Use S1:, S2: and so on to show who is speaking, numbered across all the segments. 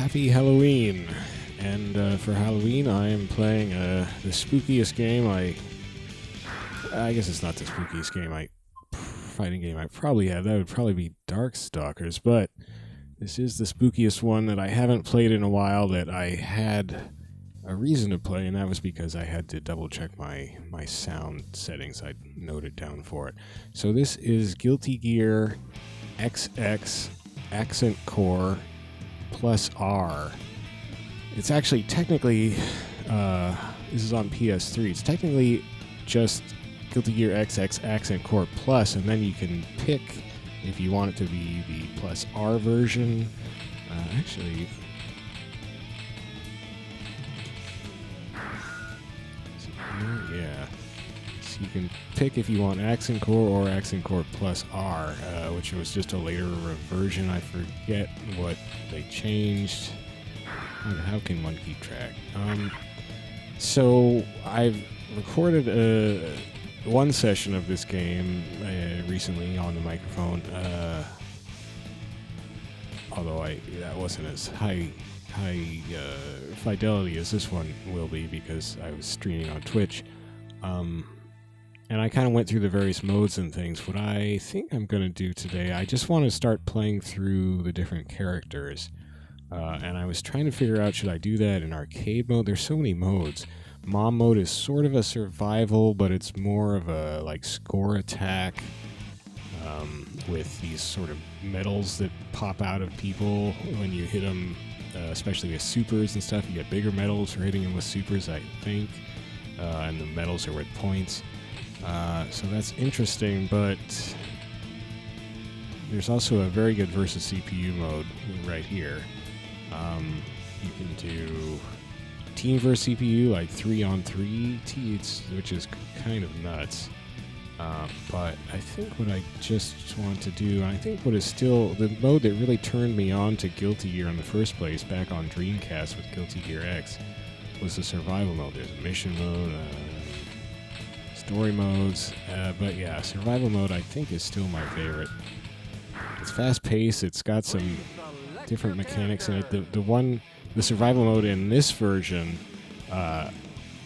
S1: Happy Halloween! And for Halloween, I am playing the spookiest game I guess it's not the spookiest game fighting game I probably have. That would probably be Darkstalkers, but this is the spookiest one that I haven't played in a while that I had a reason to play, and that was because I had to double check my sound settings. I noted down for it. So this is Guilty Gear XX Accent Core plus R. It's actually technically, this is on PS3, it's technically just Guilty Gear XX Accent Core Plus, and then you can pick if you want it to be the plus R version. Actually, yeah. So you can pick if you want Accent Core or Accent Core Plus R, which was just a later version. I forget what they changed. How can one keep track? So I've recorded one session of this game recently on the microphone, although that wasn't as high fidelity as this one will be because I was streaming on Twitch. And I kind of went through the various modes and things. What I think I'm going to do today, I just want to start playing through the different characters. And I was trying to figure out, should I do that in arcade mode? There's so many modes. Mom mode is sort of a survival, but it's more of a like score attack with these sort of medals that pop out of people when you hit them, especially with supers and stuff. You get bigger medals for hitting them with supers, I think, and the medals are worth points. So that's interesting, but there's also a very good versus CPU mode right here. You can do team versus CPU, like 3-on-3, which is kind of nuts. But I think what I just want to do, and I think what is still the mode that really turned me on to Guilty Gear in the first place back on Dreamcast with Guilty Gear X, was the survival mode. There's a mission mode, story modes, but yeah, survival mode I think is still my favorite. It's fast-paced, it's got some different mechanics in it. The survival mode in this version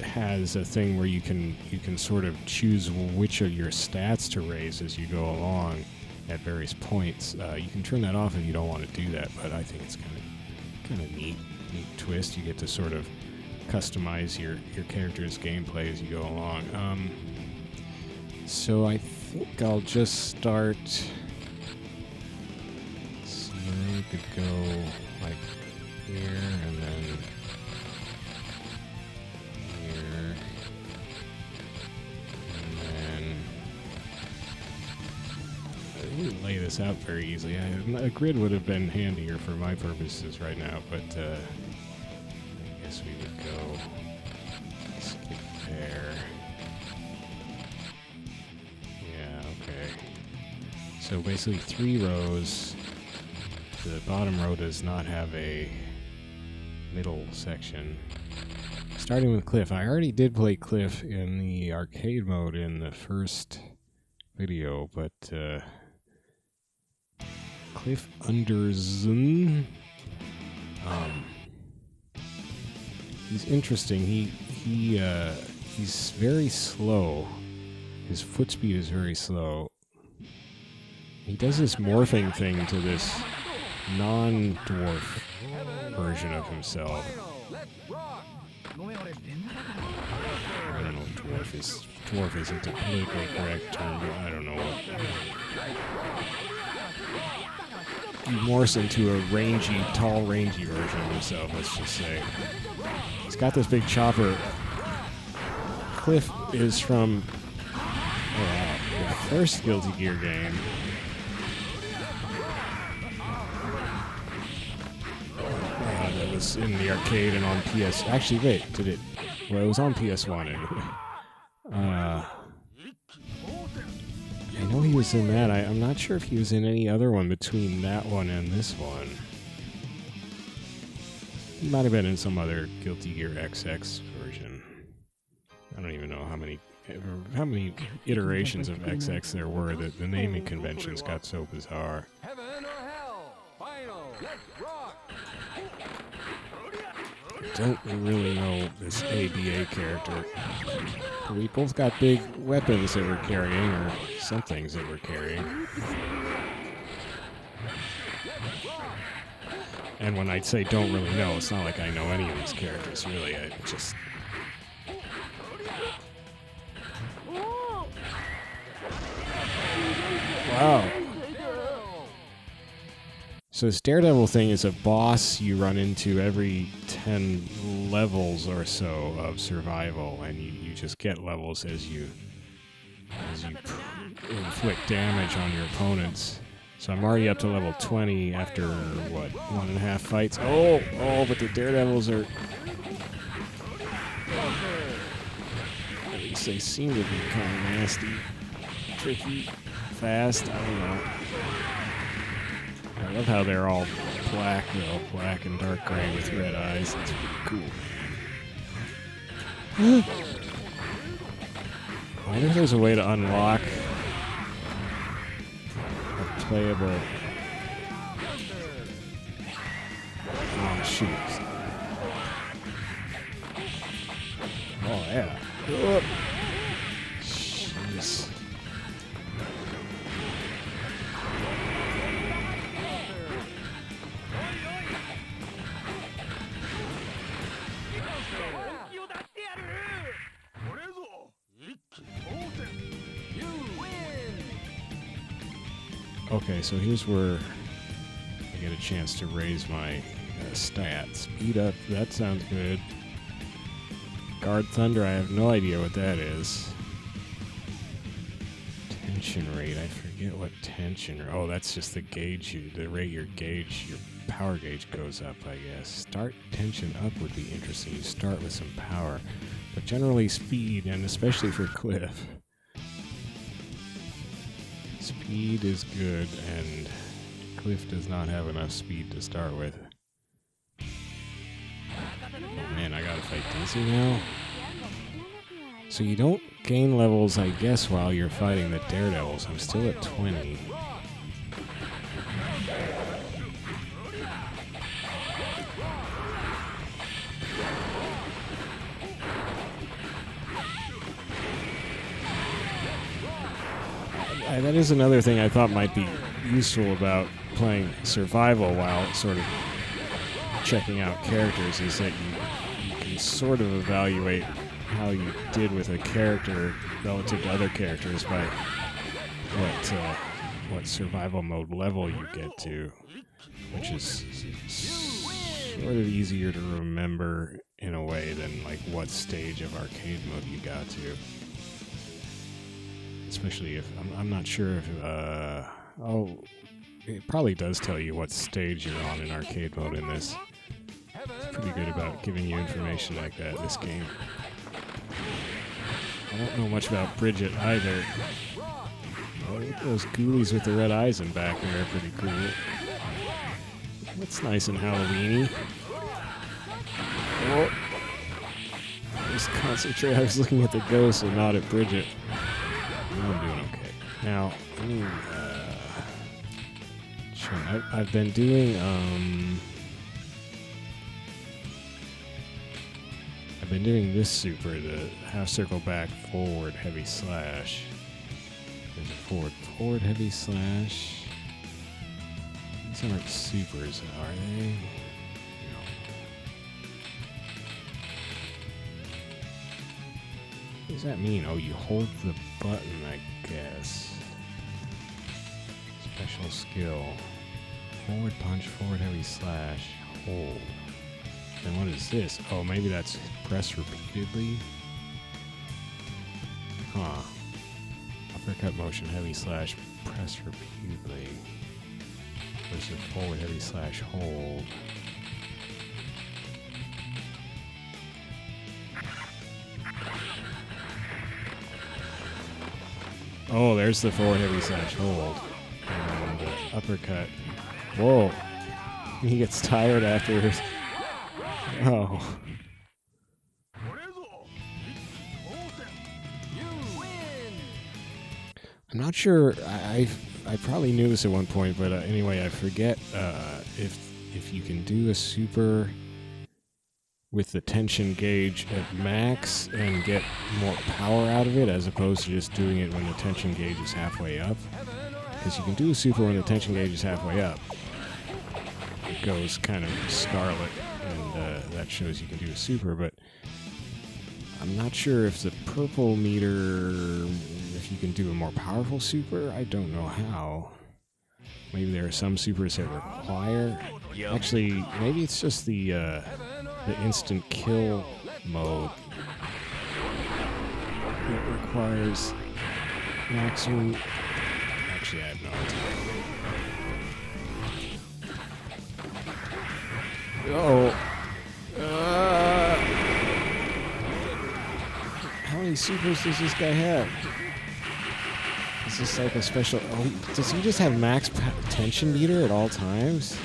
S1: has a thing where you can sort of choose which of your stats to raise as you go along at various points. You can turn that off if you don't want to do that, but I think it's kind of neat twist. You get to sort of customize your character's gameplay as you go along. So I think I'll just start. So you could go like here and then here and then I didn't lay this out very easily. A grid would have been handier for my purposes right now, but I guess we would go skip there. Yeah, okay. So basically 3 rows. The bottom row does not have a middle section. Starting with Kliff. I already did play Kliff in the arcade mode in the first video, but Kliff Undersn. He's interesting. He's very slow. His foot speed is very slow. He does this morphing thing to this non-dwarf version of himself. I don't know what dwarf is. Dwarf isn't a politically correct term. I don't know what. He morphs into a tall, rangy version of himself, let's just say. He's got this big chopper. Kliff is from the first Guilty Gear game. That was in the arcade and on PS. Actually, wait, did it? Well, it was on PS1 anyway. I know he was in that. I'm not sure if he was in any other one between that one and this one. He might have been in some other Guilty Gear XX version. I don't even know how many iterations of XX there were. That the naming conventions got so bizarre.
S2: Heaven or hell? Final. Let's rock.
S1: don't really know this A.B.A character. We both got big weapons that we're carrying, or some things that we're carrying. And when I say don't really know, it's not like I know any of these characters, really. I just... Wow. So this Daredevil thing is a boss you run into every 10 levels or so of survival, and you just get levels as you inflict damage on your opponents. So I'm already up to level 20 after, what, 1.5 fights? Oh, but the Daredevils are... At least they seem to be kind of nasty, tricky, fast, I don't know. I love how they're all black, though. Black and dark gray with red eyes. That's pretty cool. I wonder if there's a way to unlock a playable... Oh, shoot. Oh, yeah. Jeez. Okay, so here's where I get a chance to raise my stats. Speed up, that sounds good. Guard Thunder, I have no idea what that is. Tension rate, I forget what tension... Oh, that's just the gauge, the rate your power gauge goes up, I guess. Start tension up would be interesting. You start with some power. But generally speed, and especially for Kliff. Speed is good, and Kliff does not have enough speed to start with. Oh man, I gotta fight Dizzy now? So you don't gain levels, I guess, while you're fighting the Daredevils. I'm still at 20. That is another thing I thought might be useful about playing survival while sort of checking out characters, is that you can sort of evaluate how you did with a character relative to other characters by what survival mode level you get to, which is sort of easier to remember in a way than like what stage of arcade mode you got to. Especially if, I'm not sure if, it probably does tell you what stage you're on in arcade mode in this. It's pretty good about giving you information like that in this game. I don't know much about Bridget either. Oh, look at those ghoulies with the red eyes in back there, are pretty cool. That's nice and Halloween-y. Oh. Just concentrate, I was looking at the ghost and not at Bridget. I'm doing okay. Now, let me, sure, I've been doing, this super, the half circle back, forward, heavy slash. There's a forward, heavy slash. These aren't supers, are they? No. What does that mean? Oh, you hold the button, I guess. Special skill. Forward punch, forward heavy slash, hold. And what is this? Oh, maybe that's press repeatedly? Huh. Uppercut motion, heavy slash, press repeatedly. Versus forward heavy slash, hold. Oh, there's the forward heavy slash hold. And the uppercut. Whoa. He gets tired after his... Oh. I'm not sure. I probably knew this at one point, but anyway, I forget if you can do a super with the tension gauge at max and get more power out of it, as opposed to just doing it when the tension gauge is halfway up. Because you can do a super when the tension gauge is halfway up. It goes kind of scarlet, and that shows you can do a super, but I'm not sure if the purple meter, if you can do a more powerful super. I don't know how. Maybe there are some supers that require. Actually, maybe it's just the instant kill mode that requires maximum. Actually, I have no idea. How many supers does this guy have? Is this like a special... Oh, does he just have max tension meter at all times?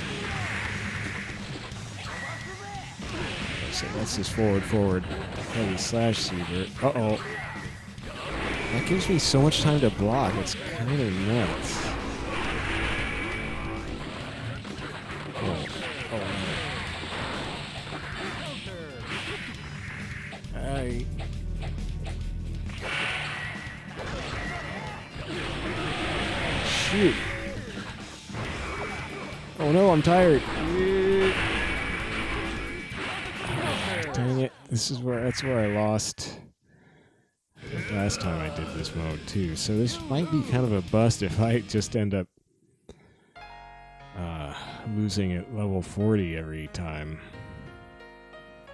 S1: So that's his forward, heavy slash super. Uh-oh. That gives me so much time to block. It's kind of nuts. Shoot. Oh no, I'm tired. Dang it. That's where I lost last time I did this mode too. So this might be kind of a bust if I just end up losing at level 40 every time.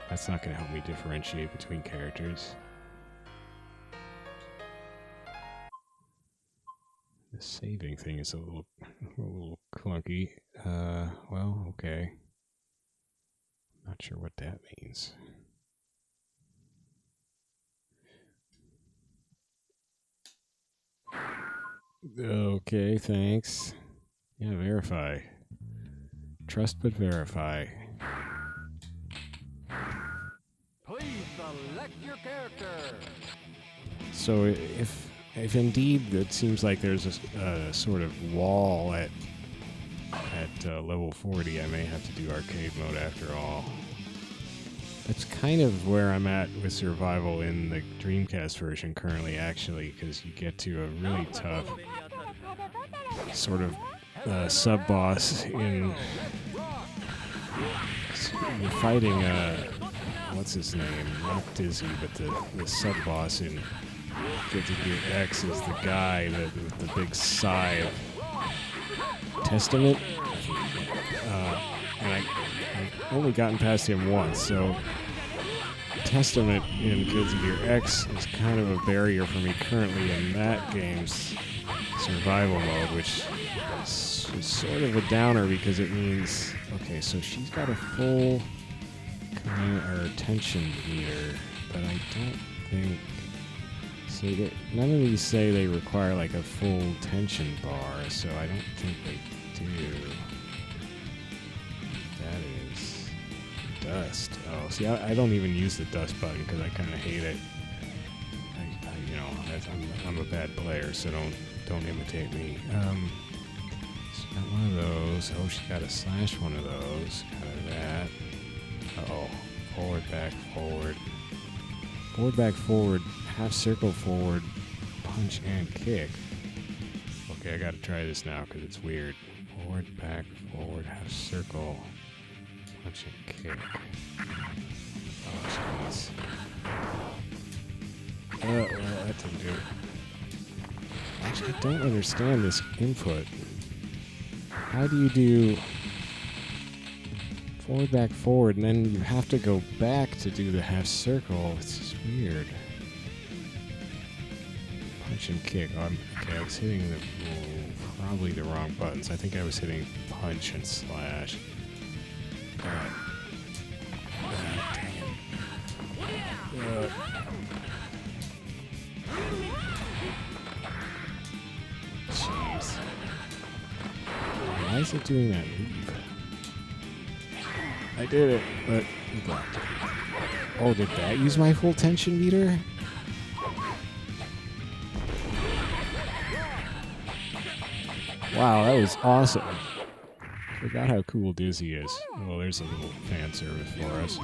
S1: That's not going to help me differentiate between characters. The saving thing is a little clunky. Well, okay. Not sure what that means. Okay, thanks. Yeah, verify. Trust but verify.
S2: Please select your character.
S1: So if indeed it seems like there's a sort of wall at level 40, I may have to do arcade mode after all. That's kind of where I'm at with survival in the Dreamcast version currently, actually, because you get to a really tough sort of sub-boss in... You're fighting, what's his name? Not Dizzy, but the sub-boss in Guilty Gear X is the guy with the big scythe. Testament? And I've only gotten past him once, so Testament in Guilty Gear X is kind of a barrier for me currently in that game's survival mode, which is sort of a downer because it means, okay, so she's got a full tension meter, but I don't think, so none of these say they require like a full tension bar, so I don't think they do. That is dust. Oh, see, I don't even use the dust button because I kind of hate it. I'm a bad player, so don't imitate me. She got one of those. Oh, she got a slash one of those. Got that. Uh-oh. Forward, back, forward. Forward, back, forward. Half circle forward. Punch and kick. Okay, I gotta try this now because it's weird. Forward, back, forward, half circle. Punch and kick. Oh, jeez. Well, that didn't do it. Actually, I don't understand this input. How do you do forward, back, forward, and then you have to go back to do the half circle? It's just weird. Punch and kick. Okay, I was hitting probably the wrong buttons. I think I was hitting punch and slash. Dang it. Jeez. Why is it doing that move? I did it, but you blocked it. Oh, did that use my full tension meter? Wow, that was awesome. Forgot how cool Dizzy is. Well, there's a little fan service for us.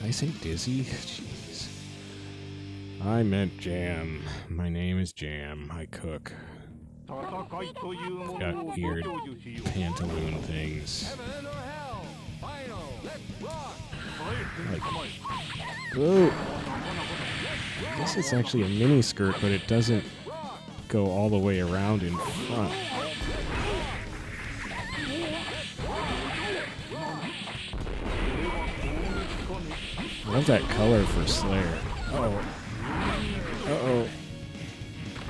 S1: I say Dizzy? Jeez. I meant Jam. My name is Jam. I cook. Got weird pantaloon things. Like, whoa! I guess it's actually a mini skirt, but it doesn't go all the way around in front. I love that color for Slayer. Uh-oh. Uh-oh.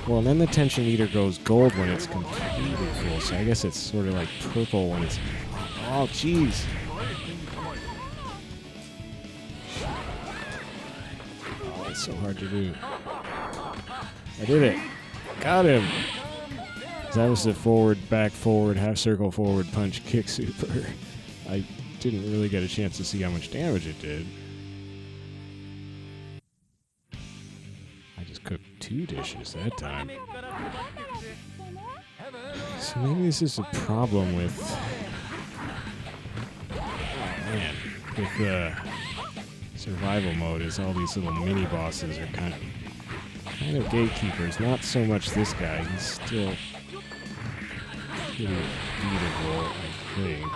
S1: Well, and then the tension meter goes gold when it's completely full, so I guess it's sort of like purple when it's... Oh, jeez. Oh, it's so hard to do. I did it. Got him. That was the forward, back, forward, half circle, forward, punch, kick, super. I didn't really get a chance to see how much damage it did. I just cooked 2 dishes that time. So maybe this is a problem with... Oh man, with survival mode is all these little mini bosses are kind of gatekeepers. Not so much this guy. He's still pretty beatable, I think.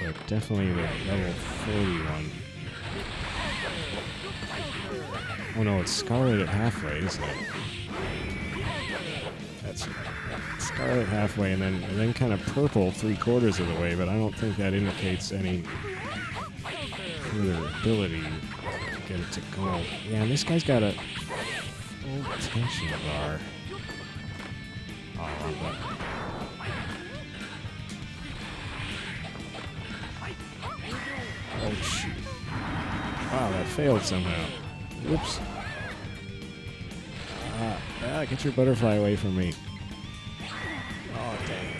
S1: But definitely the level 41. Oh no, it's Scarlet at halfway, isn't it? That's Scarlet halfway, and then kind of purple 3/4 of the way, but I don't think that indicates any further ability to get it to gold. Yeah, and this guy's got a full tension bar. Oh, wrong button. Oh shoot. Wow, that failed somehow. Whoops. Get your butterfly away from me. Oh, dang.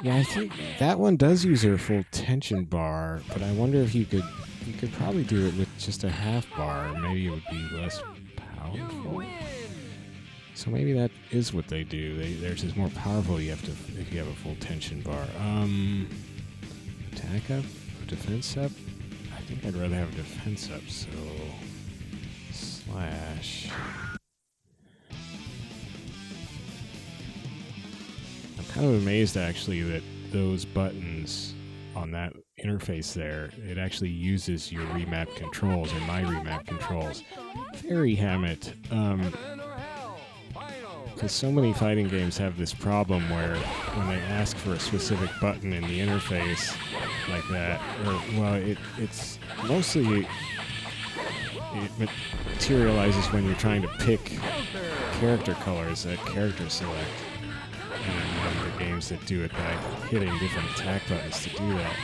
S1: Yeah, I think that one does use her full tension bar, but I wonder if you could probably do it with just a half bar. Maybe it would be less powerful. So maybe that is what they do. Theirs is more powerful. If you have a full tension bar. Attack up, defense up. I think I'd rather have a defense up. So slash. I'm kind of amazed actually that those buttons on that interface there, it actually uses your remap controls or my remap controls. Very Hammett. Because so many fighting games have this problem where when they ask for a specific button in the interface like that, it's mostly it materializes when you're trying to pick character colors at character select. And there are games that do it by hitting different attack buttons to do that.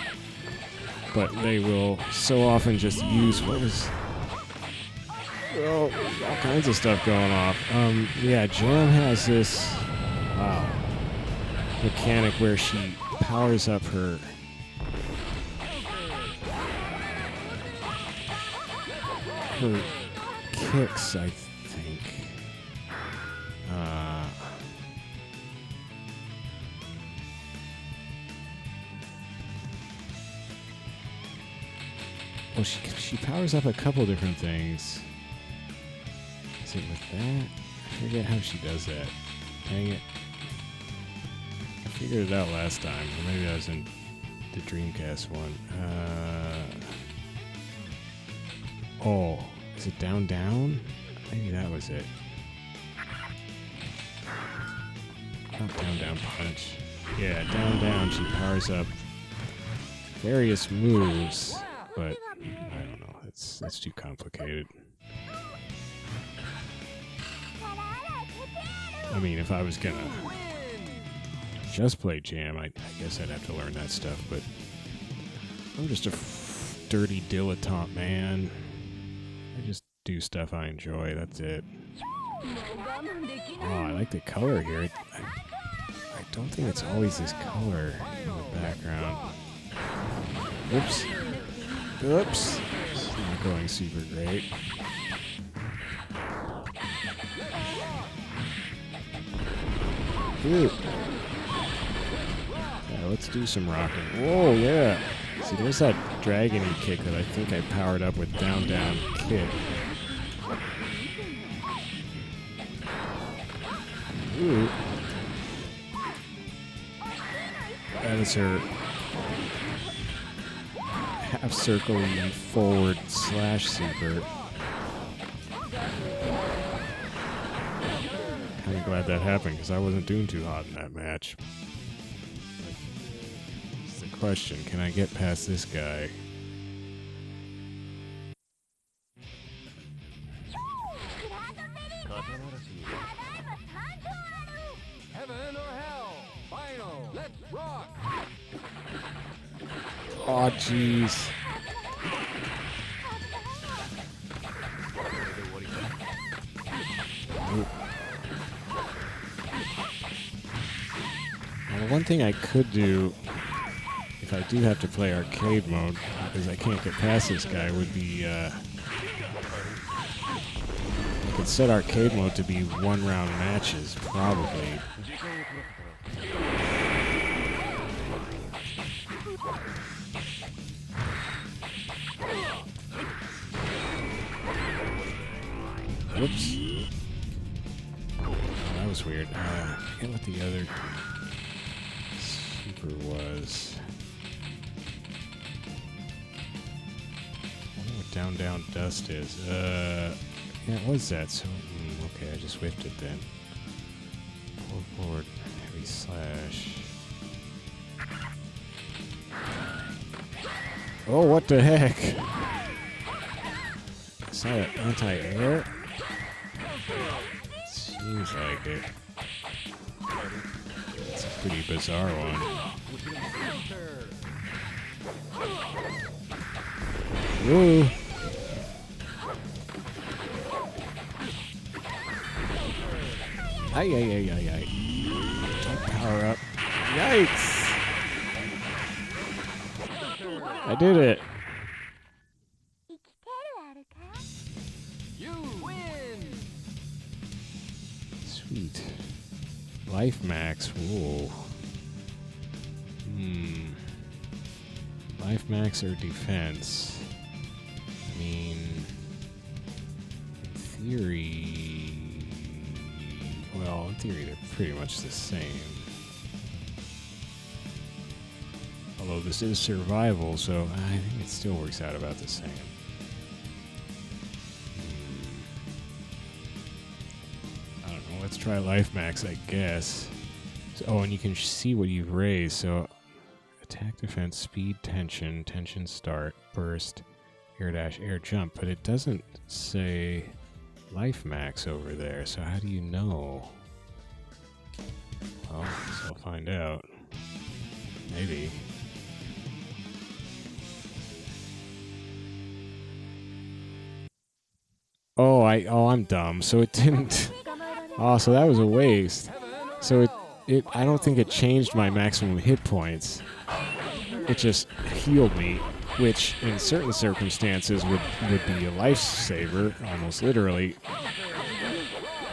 S1: But they will so often just use all kinds of stuff going off. Yeah, Jam has this mechanic where she powers up her kicks, I think. Well, she powers up a couple different things. Is it with that? I forget how she does that. Dang it. I figured it out last time. Or maybe I was in the Dreamcast one. Oh, is it down, down? Maybe that was it. Not down, down punch. Yeah, down, down. She powers up various moves, but I don't know. That's too complicated. I mean, if I was gonna just play Jam, I guess I'd have to learn that stuff, but I'm just a dirty dilettante, man. I just do stuff I enjoy, that's it. Oh, I like the color here. I don't think it's always this color in the background. Oops. Oops. It's not going super great. Ooh. let's do some rocking. Whoa, yeah. See, there's that dragon-y kick that I think I powered up with down, down, kick. Ooh. That is her half-circle-y forward slash super. Kind of glad that happened because I wasn't doing too hot in that match. But it's the question, can I get past this guy?
S2: Heaven or hell? Final. Let's rock.
S1: Oh, jeez. Well, one thing I could do, if I do have to play arcade mode, because I can't get past this guy, would be, I could set arcade mode to be one-round matches, probably. Whoops. Oh, that was weird. I forget what the other super was. I wonder what down, down, dust is. Yeah, it was that. So, okay, I just whiffed it then. Forward, heavy slash. Oh, what the heck? Is that anti-air? Seems like it. It's a pretty bizarre one. Woo! Ay, ay, ay, ay, ay. Don't power up. Yikes! I did it!
S2: You win.
S1: Sweet. Life max. Whoa. Life max or defense? I mean, in theory... Well, in theory they're pretty much the same. Although this is survival, so I think it still works out about the same. I don't know, let's try life max, I guess. So, oh, and you can see what you've raised. So attack, defense, speed, tension, tension start, burst, air dash, air jump. But it doesn't say life max over there, so how do you know? Well, I guess I'll find out. Maybe. Oh, I'm dumb. So it didn't. Oh, so that was a waste. So I don't think it changed my maximum hit points. It just healed me, which in certain circumstances would be a lifesaver, almost literally.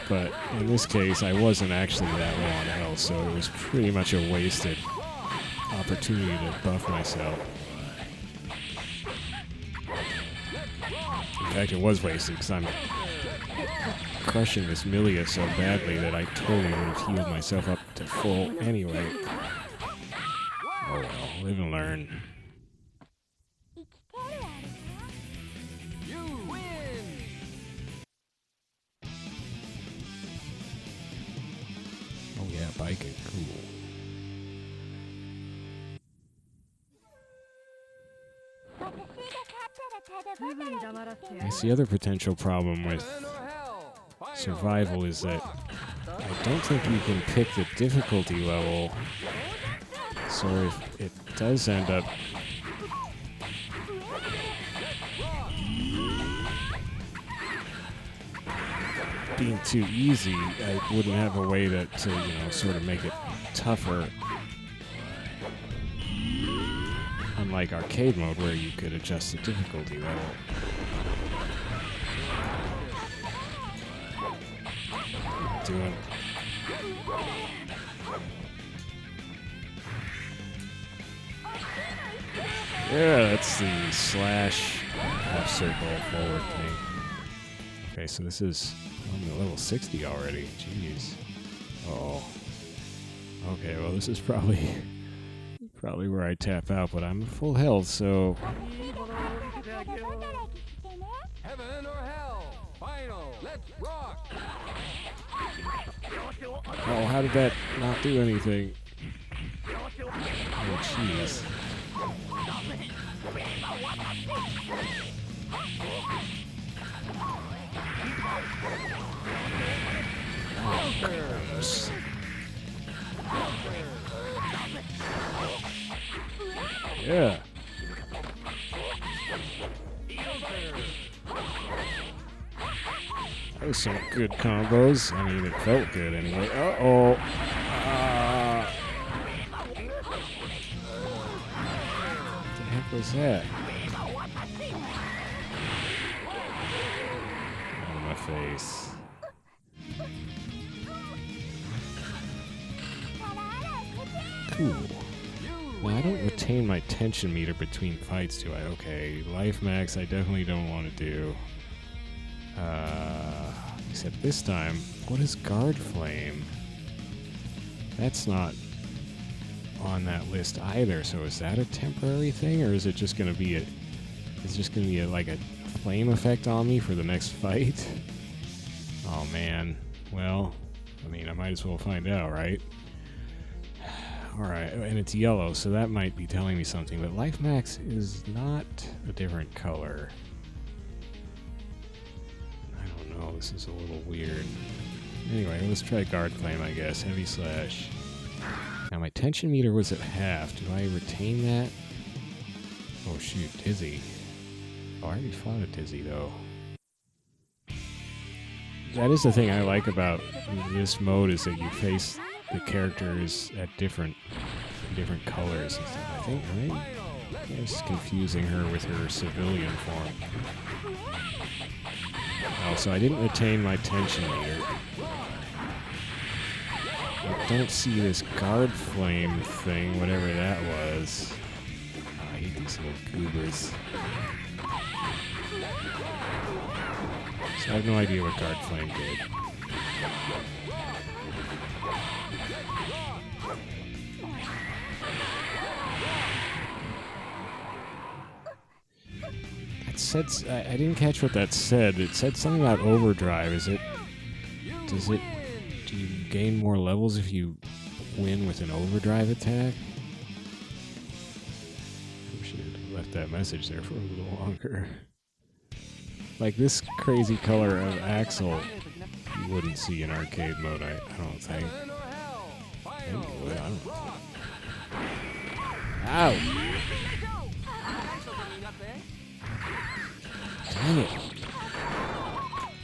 S1: But in this case, I wasn't actually that low on health, so it was pretty much a wasted opportunity to buff myself. In fact, it was wasted because I'm crushing this Milia so badly that I totally would have healed myself up to full anyway. Oh well, live and learn.
S2: You win.
S1: Oh yeah, biking, cool. I guess the other potential problem with survival is that I don't think you can pick the difficulty level. So if it does end up being too easy, I wouldn't have a way to sort of make it tougher. Unlike arcade mode where you could adjust the difficulty level. Yeah, that's the slash half circle forward thing. Okay, so this is on the level 60 already. Jeez. Oh. Okay, well this is probably where I tap out, but I'm full health, so
S2: Heaven or hell? Final. Let's rock.
S1: oh, how did that not do anything? Oh, jeez. Yeah. That was some good combos. I mean, it felt good anyway. Uh-oh. What the heck was that? On my face. Cool. Now, I don't retain my tension meter between fights, do I? Okay, life max I definitely don't want to do. Except this time, what is guard flame? That's not on that list either, so is that a temporary thing, or is it just gonna be like a flame effect on me for the next fight? Oh man, well, I mean, I might as well find out, right? Alright, and it's yellow, so that might be telling me something, but life max is not a different color. Oh, this is a little weird. Anyway, let's try guard flame, I guess. Heavy slash. Now my tension meter was at half. Do I retain that? Oh shoot, dizzy. Oh, I already fought a dizzy though. That is the thing I like about this mode, is that you face the characters at different colors and stuff. I think, right? I was confusing her with her civilian form. Also, I didn't retain my tension meter. I don't see this guard flame thing, whatever that was. Oh, I hate these little goobers. So I have no idea what guard flame did. I didn't catch what that said. It said something about overdrive. Do you gain more levels if you win with an overdrive attack? I should have left that message there for a little longer. Like this crazy color of Axel, you wouldn't see in arcade mode, I don't think. Anyway, I don't know. Ow! Dang it.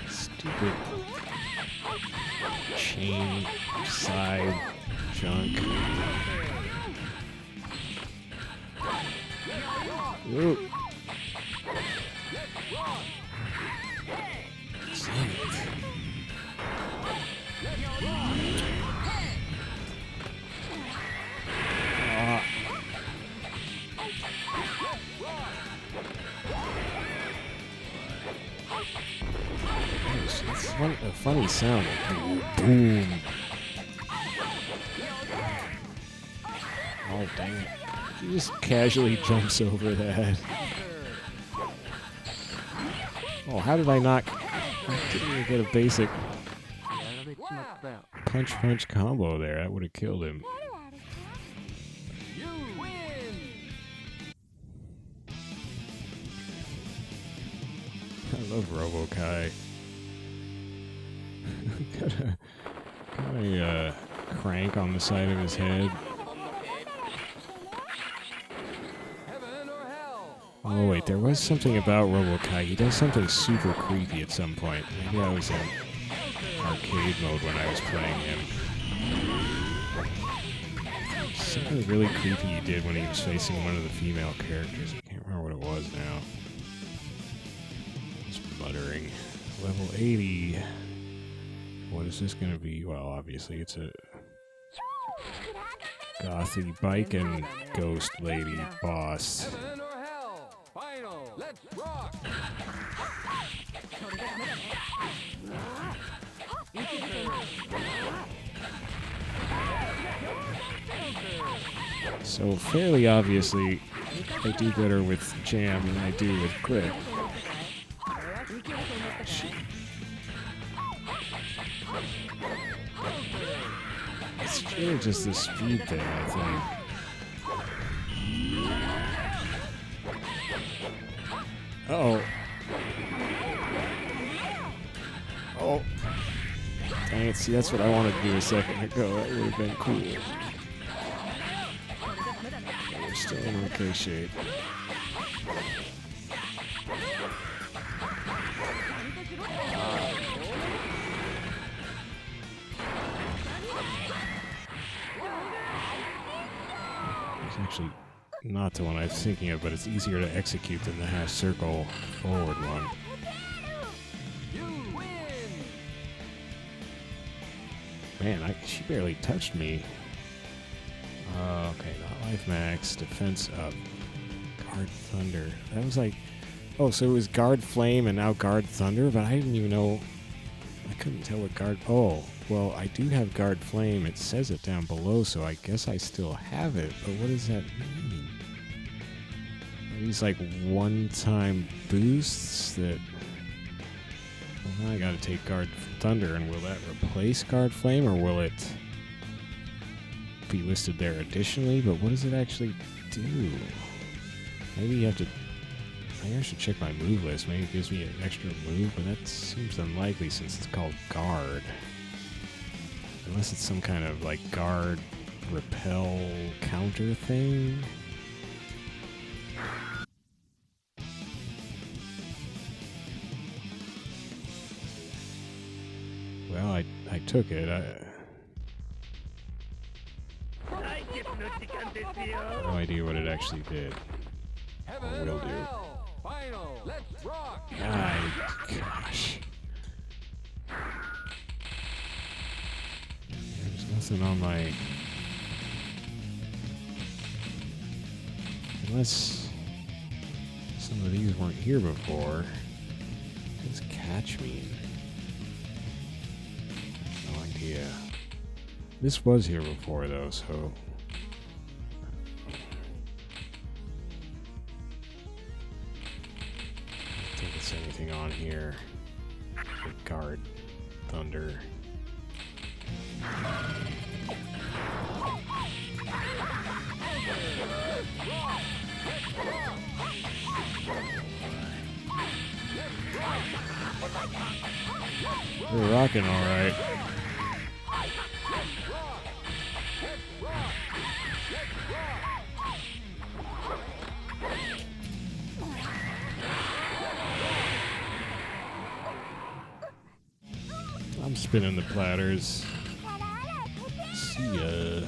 S1: Stupid chain side junk. Ooh. Dang it. It's a funny sound. Boom. Oh, dang it. He just casually jumps over that. Oh, how did I not... I didn't even get a basic punch combo there. That would have killed him. I love Robo-Kai. got a crank on the side of his head. Oh wait, there was something about Robo-Kai. He does something super creepy at some point. Maybe I was in arcade mode when I was playing him. Something really creepy he did when he was facing one of the female characters. I can't remember what it was now. Just muttering. Level 80. What is this gonna be? Well, obviously it's a gothy bike and ghost lady boss. So fairly obviously, I do better with Jam than I do with Kliff. It's really just the speed thing, I think. Uh-oh. Oh. Dang it, see, that's what I wanted to do a second ago. That would have been cool. We're still in okay shape. It's actually not the one I was thinking of, but it's easier to execute than the half circle forward one. Man, she barely touched me. Okay, not life max, defense up, guard thunder. That was like, oh, so it was guard flame and now guard thunder, but I didn't even know. I couldn't tell what guard. Oh, well, I do have guard flame. It says it down below, so I guess I still have it. But what does that mean? Are these like one-time boosts that? Well, now I gotta take guard thunder, and will that replace guard flame, or will it be listed there additionally? But what does it actually do? Maybe you have to. Maybe I should check my move list. Maybe it gives me an extra move, but that seems unlikely since it's called guard. Unless it's some kind of like guard repel counter thing. Well, I took it. I have no idea what it actually did. Or will do.
S2: Final. Let's rock.
S1: Gosh. There's nothing on my... Unless some of these weren't here before. What does catch mean? No idea. This was here before though, so... I think it's anything on here. Guard, thunder. We're rocking all right. I'm spinning the platters. See ya.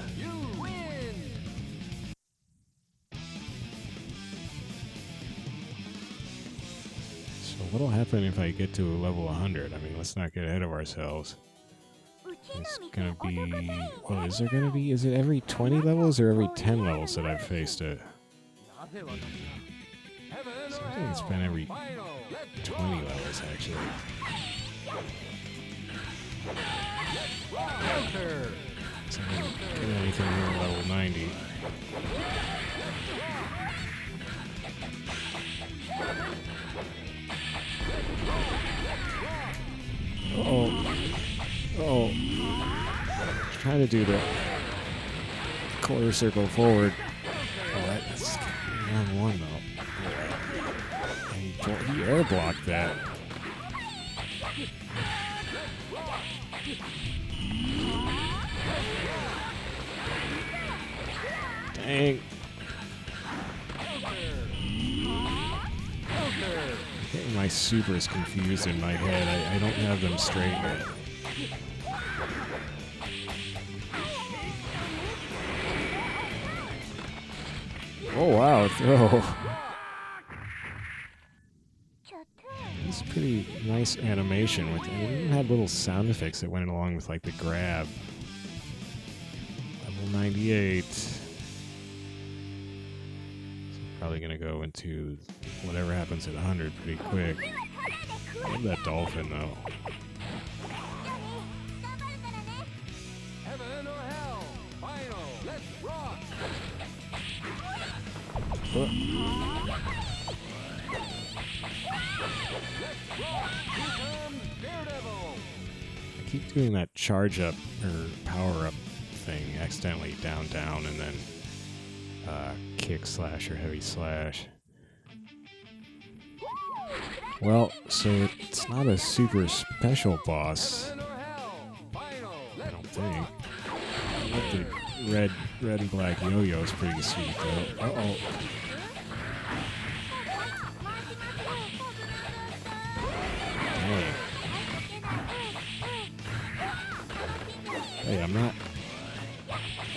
S1: So what'll happen if I get to a level 100? I mean, let's not get ahead of ourselves. It's gonna be... Well, is there gonna be... Is it every 20 levels or every 10 levels that I've faced it? I think it's been every 20 levels, actually. So I didn't get anything near level 90. Oh. Trying to do the quarter circle forward. Oh, that's round one though. And he air blocked that. Dang. Getting my supers confused in my head. I don't have them straight yet. Oh wow, throw. It's pretty nice animation with it. It even had little sound effects that went along with like the grab. Level 98. Probably gonna go into whatever happens at 100 pretty quick. I love that dolphin though.
S2: Heaven or hell? Final. Let's rock.
S1: Oh. I keep doing that charge up or power up thing accidentally, down, down, and then kick slash or heavy slash. Well, so it's not a super special boss, I don't think. The red and black yo-yo is pretty sweet though. Uh-oh. Dang. Hey, I'm not...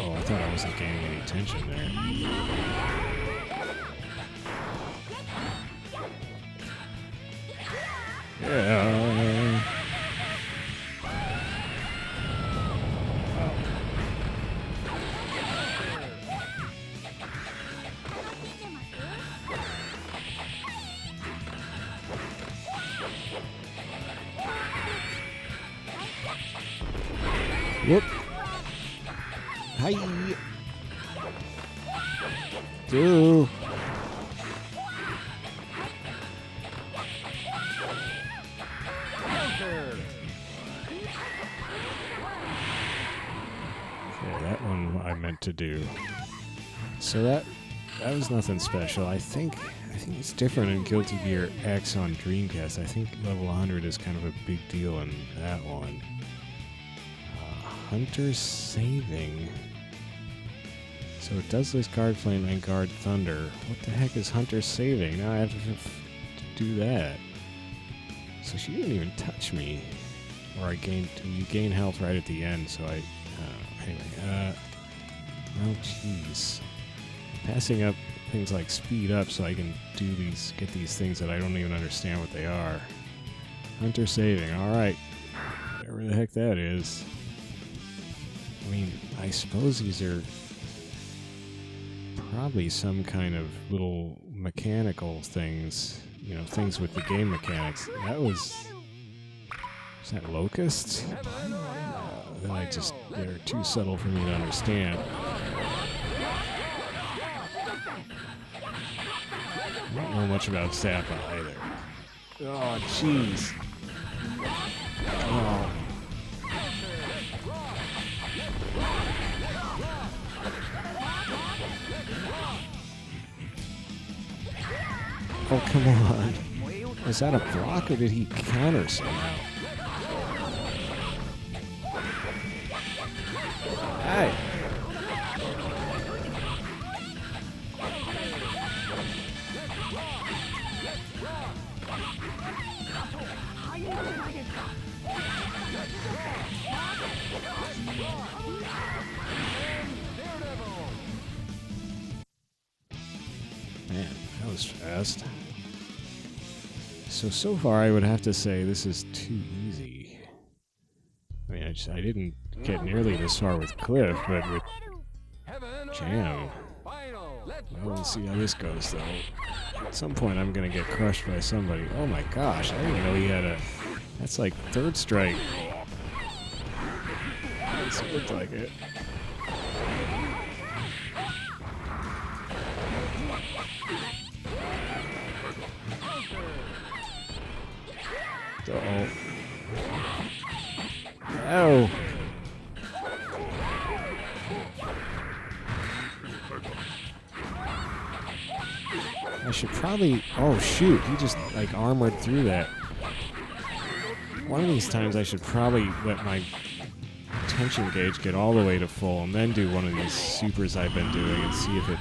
S1: Oh, I thought I wasn't gaining any tension there. Yeah. Whoop. Hi. Do. Okay, that one I meant to do. So that was nothing special. I think it's different in Guilty Gear X on Dreamcast. I think level 100 is kind of a big deal in that one. Hunter saving. So it does this guard flame and guard thunder. What the heck is Hunter saving? Now I have to do that. So she didn't even touch me. Or you gain health right at the end, so anyway, oh jeez. Passing up things like speed up so I can get these things that I don't even understand what they are. Hunter saving, alright. Whatever the heck that is. I mean, I suppose these are probably some kind of little mechanical things, you know, things with the game mechanics. Was that locusts? They're too subtle for me to understand. I don't know much about Zappa either. Oh, jeez. Oh. Oh, come on. Was that a block or did he counter somehow? Hey! Man, that was fast. So far I would have to say this is too easy. I mean, I didn't get nearly this far with Kliff, but with Jam. Well, we'll see how this goes, though. At some point I'm gonna get crushed by somebody. Oh my gosh, I didn't know he had a... That's like third strike. It looked like it. Uh-oh. Oh! I should probably... Oh, shoot. He just, like, armored through that. One of these times I should probably let my tension gauge get all the way to full and then do one of these supers I've been doing and see if it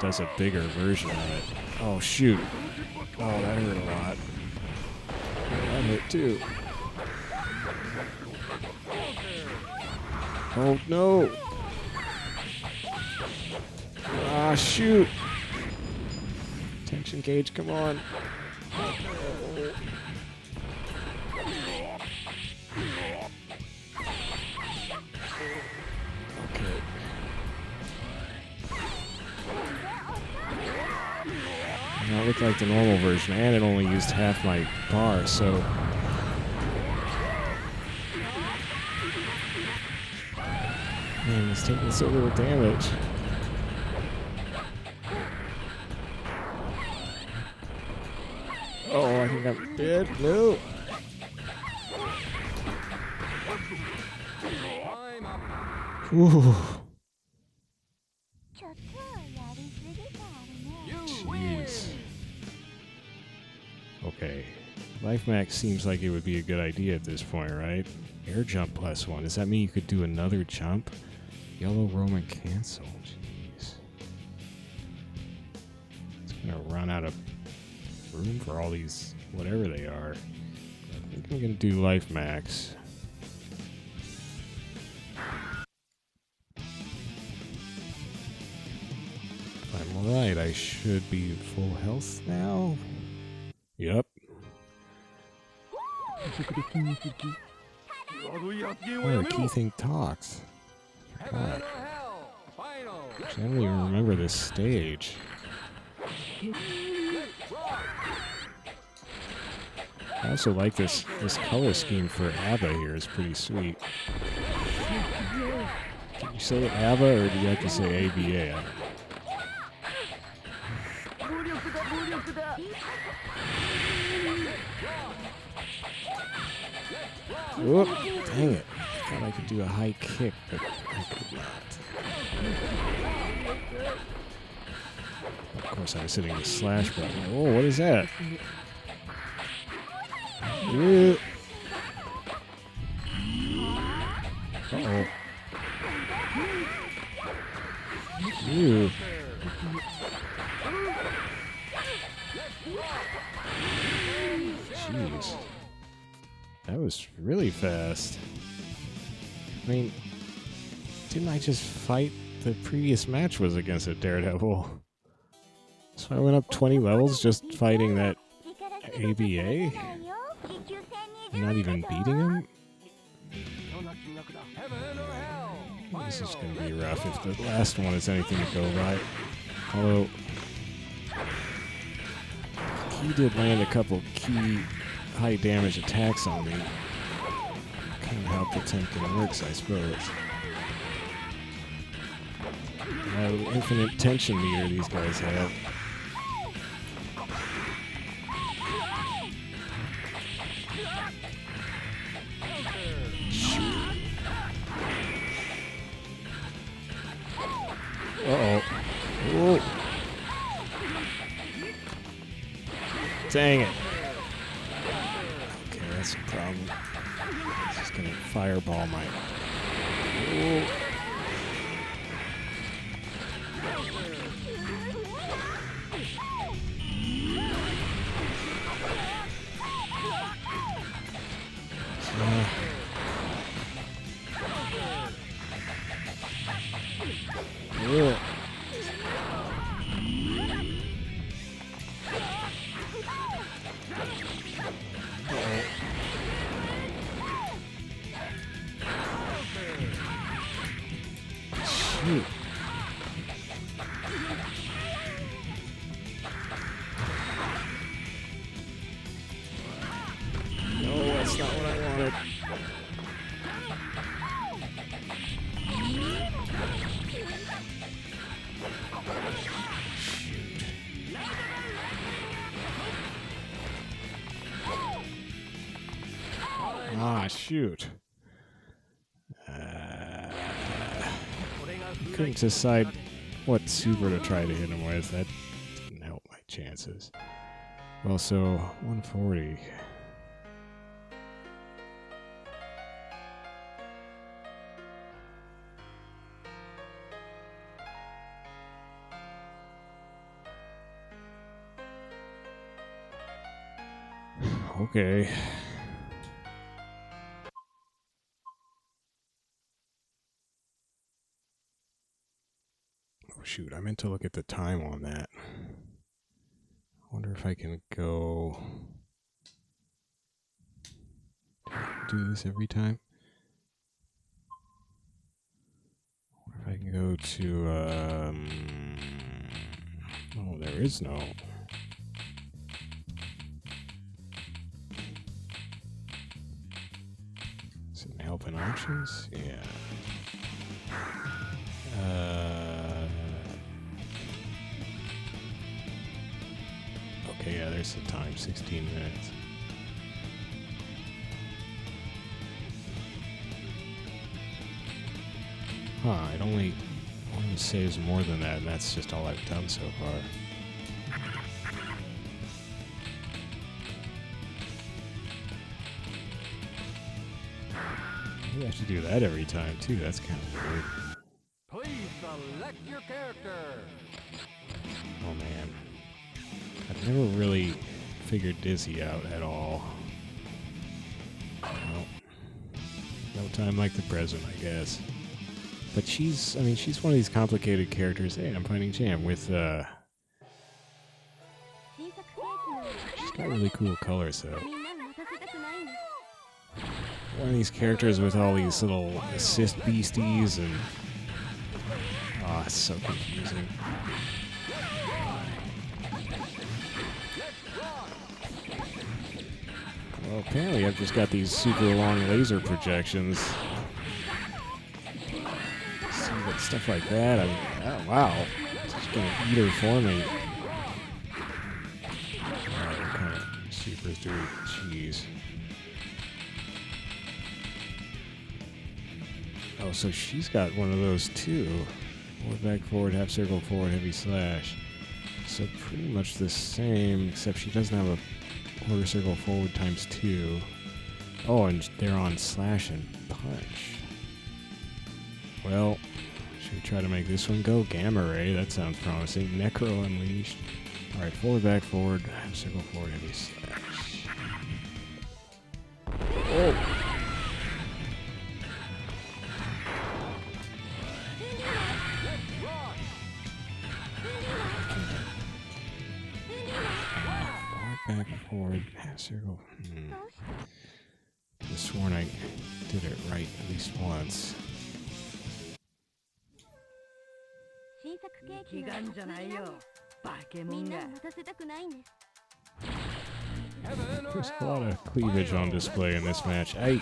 S1: does a bigger version of it. Oh, shoot. Oh, that hurt a lot. That hurt, too. Oh, no. Ah, shoot. Tension gauge, come on. Okay. That looked like the normal version, and it only used half my bar, so... Man, he's taking so little damage. think I'm dead. No.
S2: Time up.
S1: Ooh.
S2: You win.
S1: Jeez. Okay. Life max seems like it would be a good idea at this point, right? Air jump +1. Does that mean you could do another jump? Yellow Roman cancel. Jeez. It's gonna run out of room for all these, whatever they are. I think I'm gonna do life max. If I'm right, I should be full health now. Yep. Oh, the key thing talks.
S2: Heaven
S1: God.
S2: or hell. Final.
S1: I don't even remember this stage. I also like this color scheme for A.B.A here is pretty sweet. Can you say A.B.A or do you have to say A.B.A? Whoop, dang it. I thought I could do a high kick, but I could not. Of course, I was hitting the slash button. Oh, what is that? Yeah. Uh-oh. Ew. Jeez. That was really fast. I mean, didn't I just fight? The previous match was against a Daredevil. So I went up 20 levels just fighting that A.B.A? I'm not even beating him?
S2: Heaven or hell.
S1: This is going to be rough if the last one is anything to go by. Although, he did land a couple key high damage attacks on me. Kind of how Potemkin works, I suppose. Infinite tension meter these guys have. Uh-oh. Whoa. Dang it. Okay, that's a problem. It's just gonna fireball my... Whoa. Yeah. Shoot. No, that's not what I wanted. Ah, shoot. Couldn't decide what super to try to hit him with. That didn't help my chances. Well, so 140. Okay. Oh, shoot, I meant to look at the time on that. I wonder if I can go... do this every time? If I can go to, oh, there is no... Some help and options? Yeah. Okay, yeah, there's the time, 16 minutes. Huh, it only saves more than that, and that's just all I've done so far. Maybe I have to do that every time, too. That's kind of weird.
S2: Please select your character.
S1: Oh, man. I've never really figured Dizzy out at all. Well, no time like the present, I guess. But she's one of these complicated characters. Hey, I'm fighting Jam with, she's got really cool colors, though. One of these characters with all these little assist beasties and... Oh, it's so confusing. Well, apparently I've just got these super long laser projections. See, but stuff like that, oh wow. It's just gonna eat her for me. Alright, what kind of supers do we cheese? Oh, so she's got one of those too. Forward, back, forward, half circle, forward, heavy slash. So pretty much the same, except she doesn't have a quarter circle forward times 2. Oh, and they're on slash and punch. Well, should we try to make this one go? Gamma ray, that sounds promising. Necro unleashed. Alright, forward, back, forward, half circle, forward, heavy slash. Oh! Back and forward, half circle. Could have sworn I did it right at least once. There's a lot of cleavage on display in this match. Hey!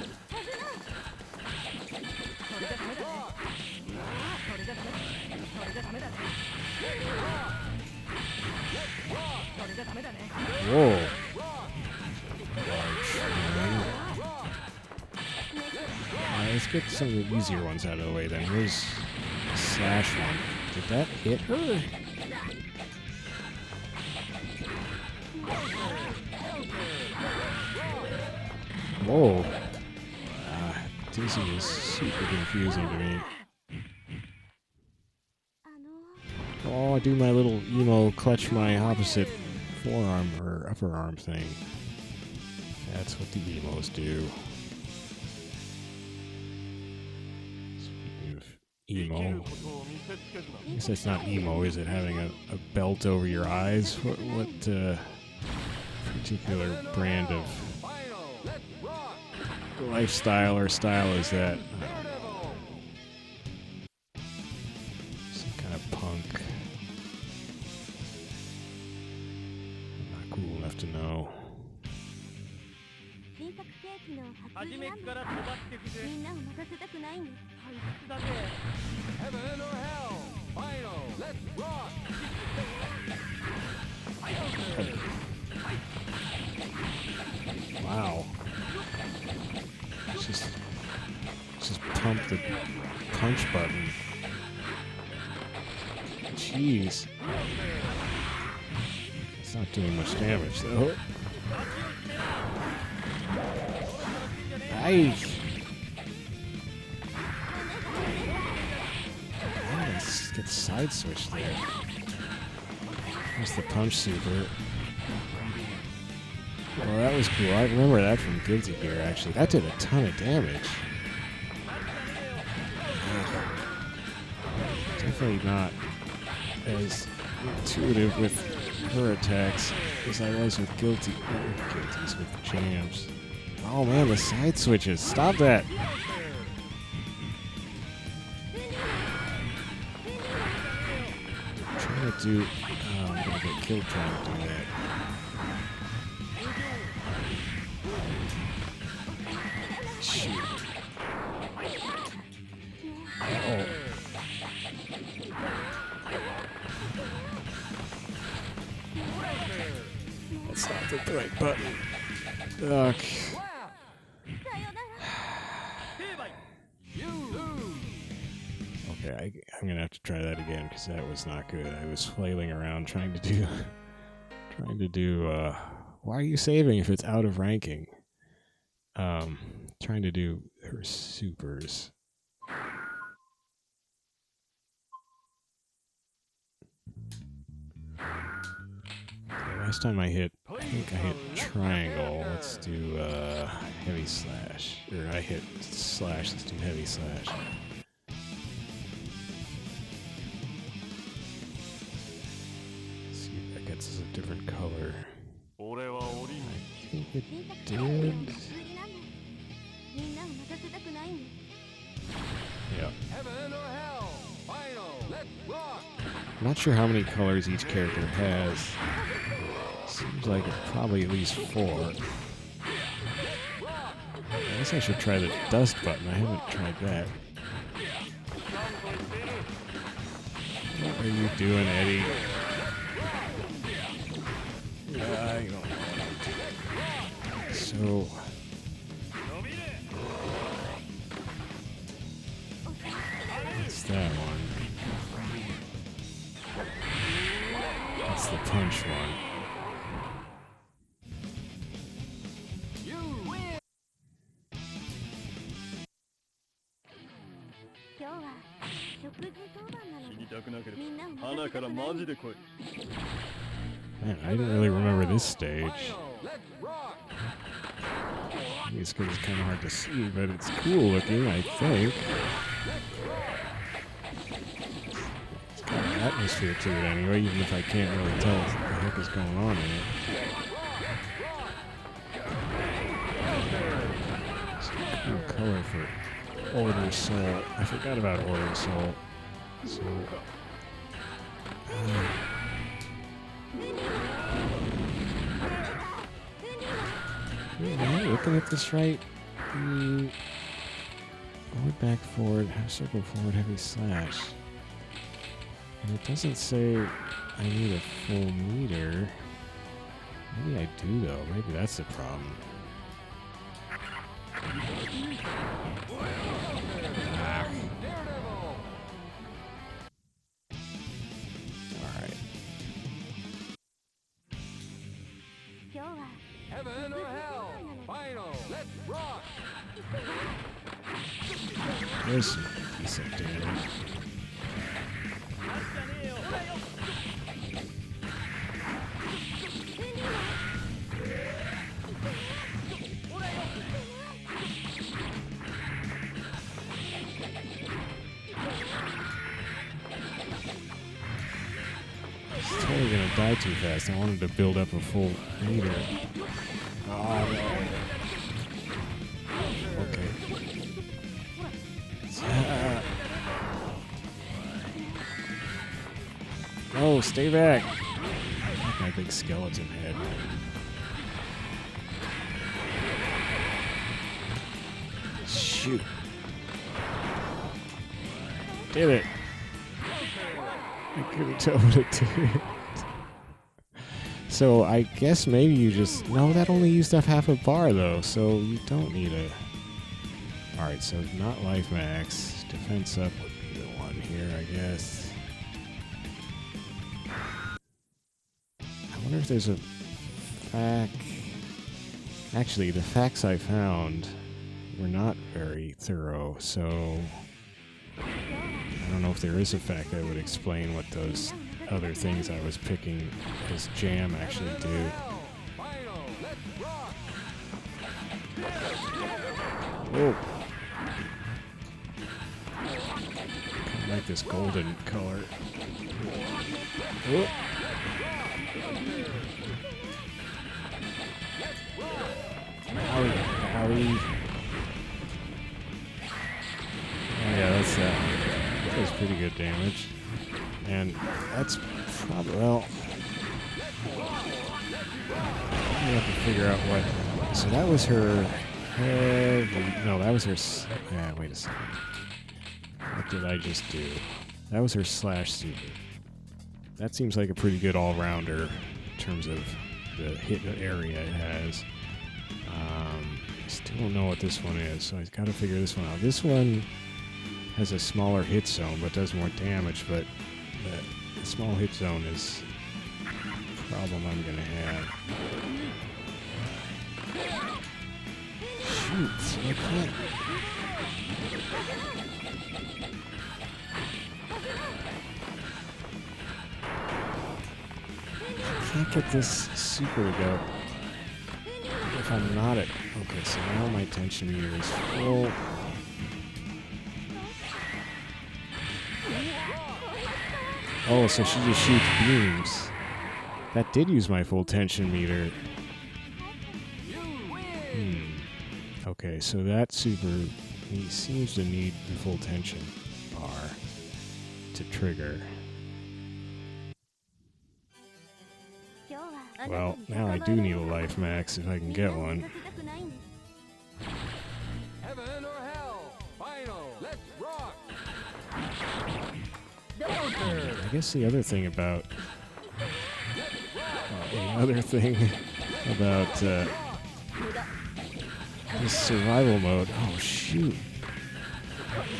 S1: Whoa. Alright, let's get some of the easier ones out of the way then. Here's the slash one. Did that hit her? Whoa. Dizzy is super confusing to me. Oh, I do my little emo clutch my opposite forearm or upper arm thing. That's what the emos do. Speaking of emo, I guess that's not emo, is it? Having a belt over your eyes? What particular brand of lifestyle or style is that? Some kind of punk. Not cool enough to know.
S2: Heaven or hell? Final. Let's rock.
S1: Wow. Just pump the punch button. Jeez. It's not doing much damage though. Nice. Let's get side switched there. There's the punch super. Well, that was cool. I remember that from Guilty Gear, actually. That did a ton of damage. Definitely not as intuitive with her attacks as I was with with Jams. Oh man, the side switches. Stop that. I'm trying to do... Oh, I'm going to get killed trying to do that. Shoot. Uh-oh. That's not the right button. Ugh. Okay, I'm gonna have to try that again because that was not good. I was flailing around trying to do, why are you saving if it's out of ranking? Trying to do her supers. Last time I think I hit triangle. Let's do heavy slash. Or I hit slash, let's do heavy slash. Let's see if that gets us a different color. I think it did. Yeah.
S2: Heaven or hell? Final. Let's rock.
S1: I'm not sure how many colors each character has. Seems like it's probably at least 4. I guess I should try the dust button. I haven't tried that. What are you doing, Eddie? I don't know. So... what's that one? That's the punch one. Man, I didn't really remember this stage. I guess because it's kind of hard to see, but it's cool looking, I think. It's got an atmosphere to it anyway, even if I can't really tell what the heck is going on in it. It's a cool color for Order Soul. I forgot about Order Soul. So... am I looking at this right? Forward, back, forward, circle forward, heavy slash. And it doesn't say I need a full meter. Maybe I do though. Maybe that's the problem. Ah. Alright.
S2: Heaven or hell? Final. Let's rock.
S1: There's some decent damage. It's totally gonna die too fast. I wanted to build up a full meter. Oh, no. Okay. No, stay back. My big skeleton head. Shoot. Did it. I couldn't tell what it did. So I guess maybe you just... no, that only used up half a bar though, so you don't need a... Alright, so not life max. Defense up would be the one here, I guess. I wonder if there's a fac... Actually, the facts I found were not very thorough, so... I don't know if there is a fact that would explain what those other things I was picking as jam actually do. Whoa. Kind of like this golden color. Whoa. Owie. Owie. Oh yeah, that's that. That was pretty good damage. And that's probably, well, I have to figure out what. So that was her heavy, no, that was her, yeah, wait a second. What did I just do? That was her slash super. That seems like a pretty good all-rounder in terms of the hit area it has. I still don't know what this one is, so I've got to figure this one out. This one has a smaller hit zone but does more damage, but the small hit zone is a problem I'm gonna have. Shoot, I can't. I can't get this super to go. If I'm not at... Okay, so now my tension meter is full. Oh, so she just shoots beams. That did use my full tension meter. Okay, so that super... He seems to need the full tension bar to trigger. Well, now I do need a life max if I can get one.
S2: Heaven or hell? Final. Let's rock.
S1: I guess the other thing about this survival mode, oh shoot,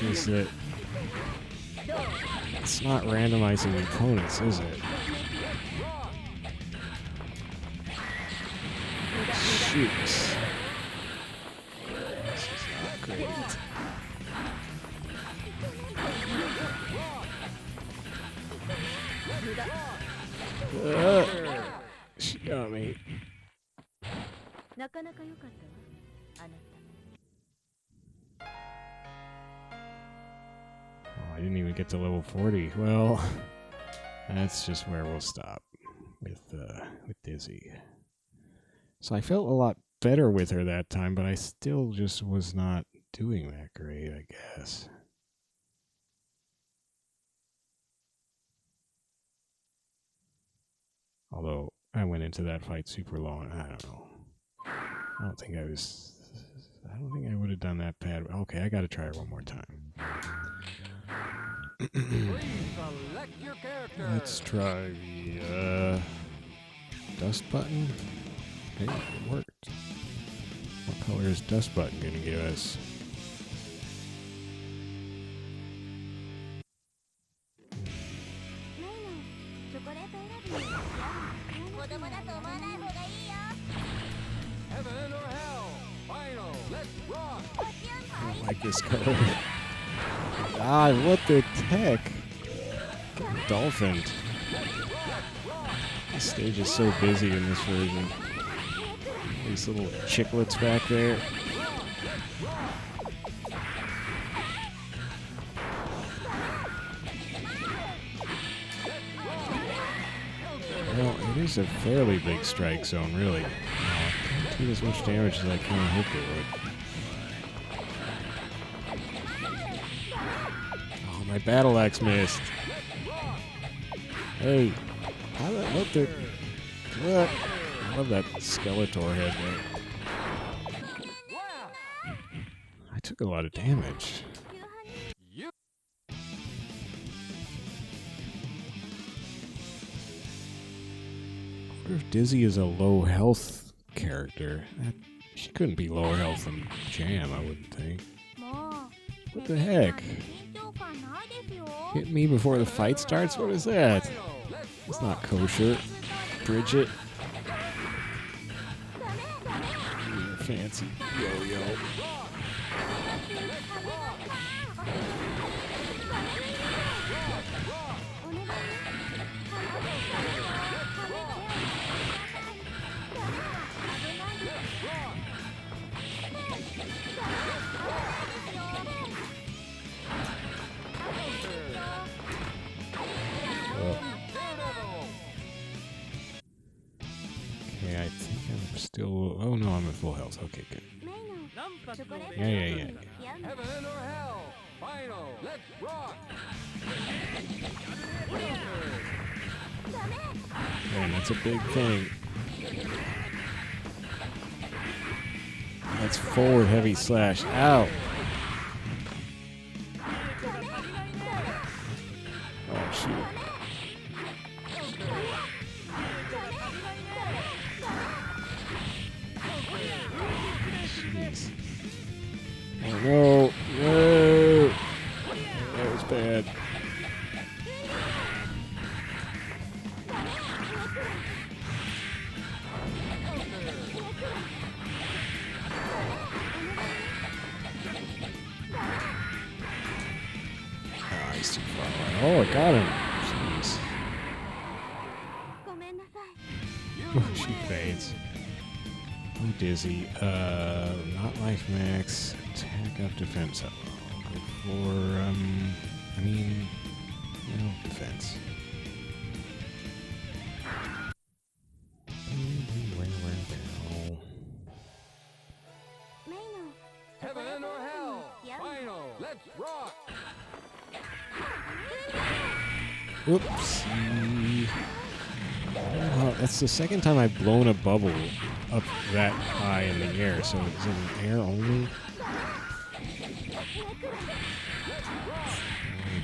S1: is that it's not randomizing the opponents, is it? Shoot. This is not great. She got me. Oh, I didn't even get to level 40. Well, that's just where we'll stop with Dizzy. So I felt a lot better with her that time, but I still just was not doing that great, I guess. Although I went into that fight super low, and I don't know. I don't think I would have done that bad. Okay, I gotta try it one more time.
S2: Select your character.
S1: Let's try the dust button. Hey, it worked. What color is dust button gonna give us?
S2: Heaven or hell? Final. Let's rock.
S1: I don't like this color. God, what the heck? Getting dolphined. This stage is so busy in this version. These little chiclets back there. Well, it is a fairly big strike zone, really. It didn't do as much damage as I kind of hoped it would. Oh, my battle axe missed. Hey, what the... What? I love that Skeletor head there. I took a lot of damage. I wonder if Dizzy is a low health character. She couldn't be lower health than Jam, I wouldn't think. What the heck? Hit me before the fight starts? What is that? It's not kosher. Bridget. Fancy yo-yo. Okay, I think I'm still... Oh no, I'm at full health. Okay, good. Yeah.
S2: Heaven or hell? Final. Let's rock.
S1: Man, that's a big thing. That's forward heavy slash. Ow! Oh, shoot. Jeez. Oh, no. No! Oh, I got him. Jeez. Oh, she fades. I'm dizzy. Not life max. Attack up, defense up. I'll go for, I mean, defense.
S2: Heaven or hell? Final. Let's rock.
S1: Whoopsie. Oh, that's the second time I've blown a bubble up that high in the air, so it's in the air only?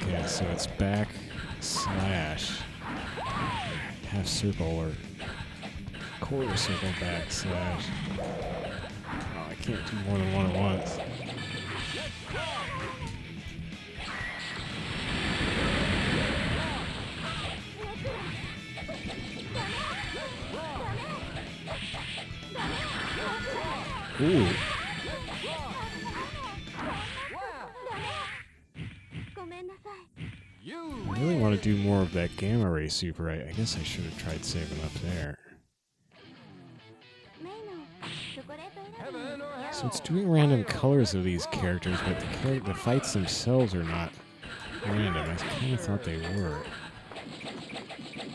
S1: Okay, so it's back slash half circle or quarter circle back slash. Oh, I can't do more than one at once. Ooh. I really want to do more of that gamma ray super. I guess I should have tried saving up there. So it's doing random colors of these characters, but the fights themselves are not random. I kind of thought they were.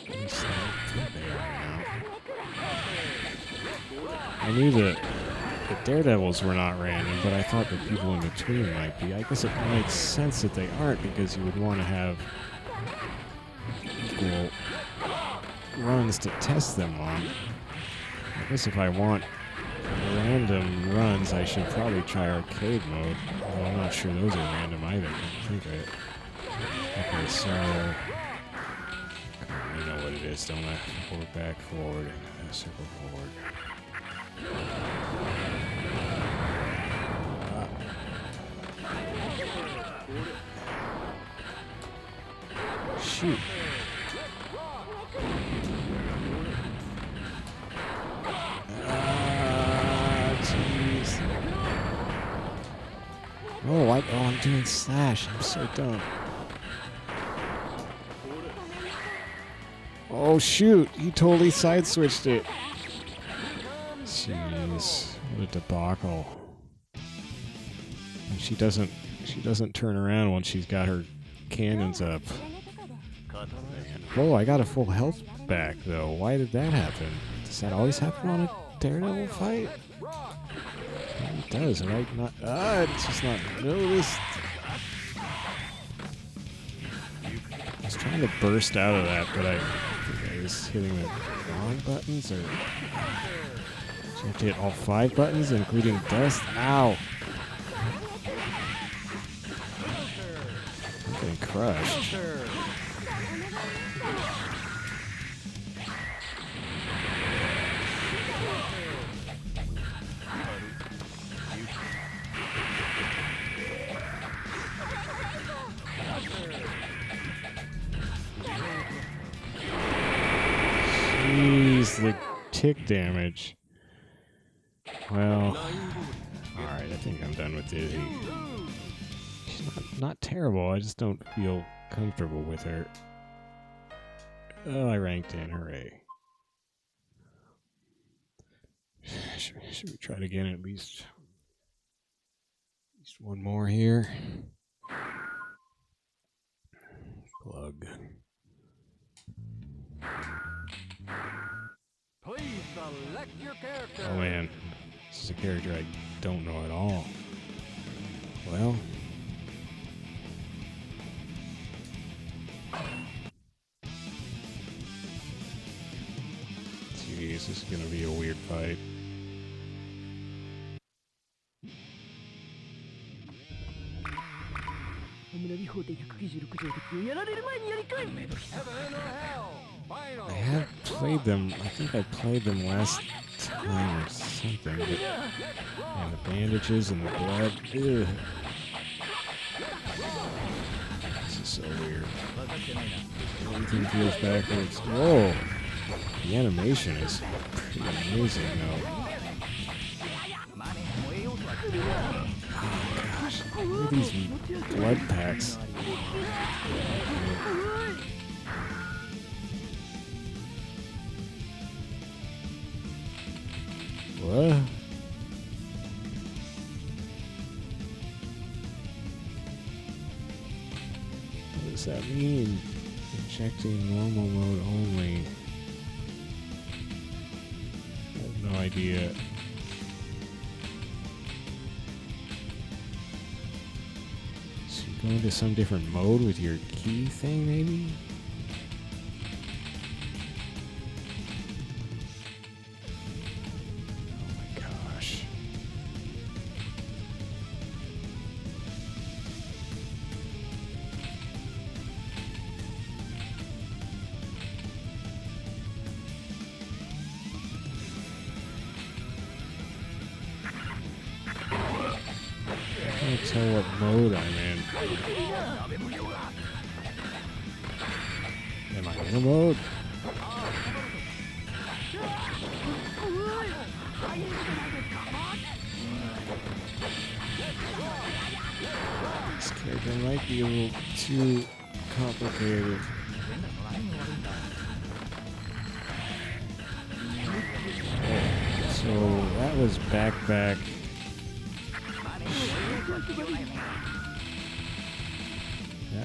S1: At least I think they are now. I knew that the Daredevils were not random, but I thought the people in between might be. I guess it makes sense that they aren't, because you would want to have equal runs to test them on. I guess if I want random runs, I should probably try arcade mode. Although I'm not sure those are random either. I think okay, so you know what it is, don't I? Forward, back, forward, circle forward. Shoot. Jeez. Oh, I'm doing slash. I'm so dumb. Oh, shoot. He totally side switched it. Jeez. What a debacle. And she doesn't turn around when she's got her cannons up. Oh, I got a full health back, though. Why did that happen? Does that always happen on a Daredevil fight? It does, right? Not. It's just not noticed. I was trying to burst out of that, but I think I was hitting the wrong buttons, or... Did you have to hit all 5 buttons, including dust? Ow! I'm getting crushed. Jeez, the tick damage. Well, alright, I think I'm done with Dizzy. She's not terrible, I just don't feel comfortable with her. Oh, I ranked in, hooray. Should we try it again at least one more here? Plug.
S2: Please select your character.
S1: Oh man, this is a character I don't know at all. Well, jeez, this is gonna be a weird fight.
S2: Heaven or hell? Final.
S1: I have played them. I think I played them last time or something. But, and the bandages and the blood. Ugh. This is so weird. Everything feels backwards. Whoa! The animation is pretty amazing, though. Oh, gosh. Look at these blood packs. What? What does that mean? Injecting normal mode only. I have no idea. So you go into some different mode with your key thing, maybe? Oh my gosh. I can't tell what mode I'm in. Am I in a mode? This character might be a little too complicated. So that was back. That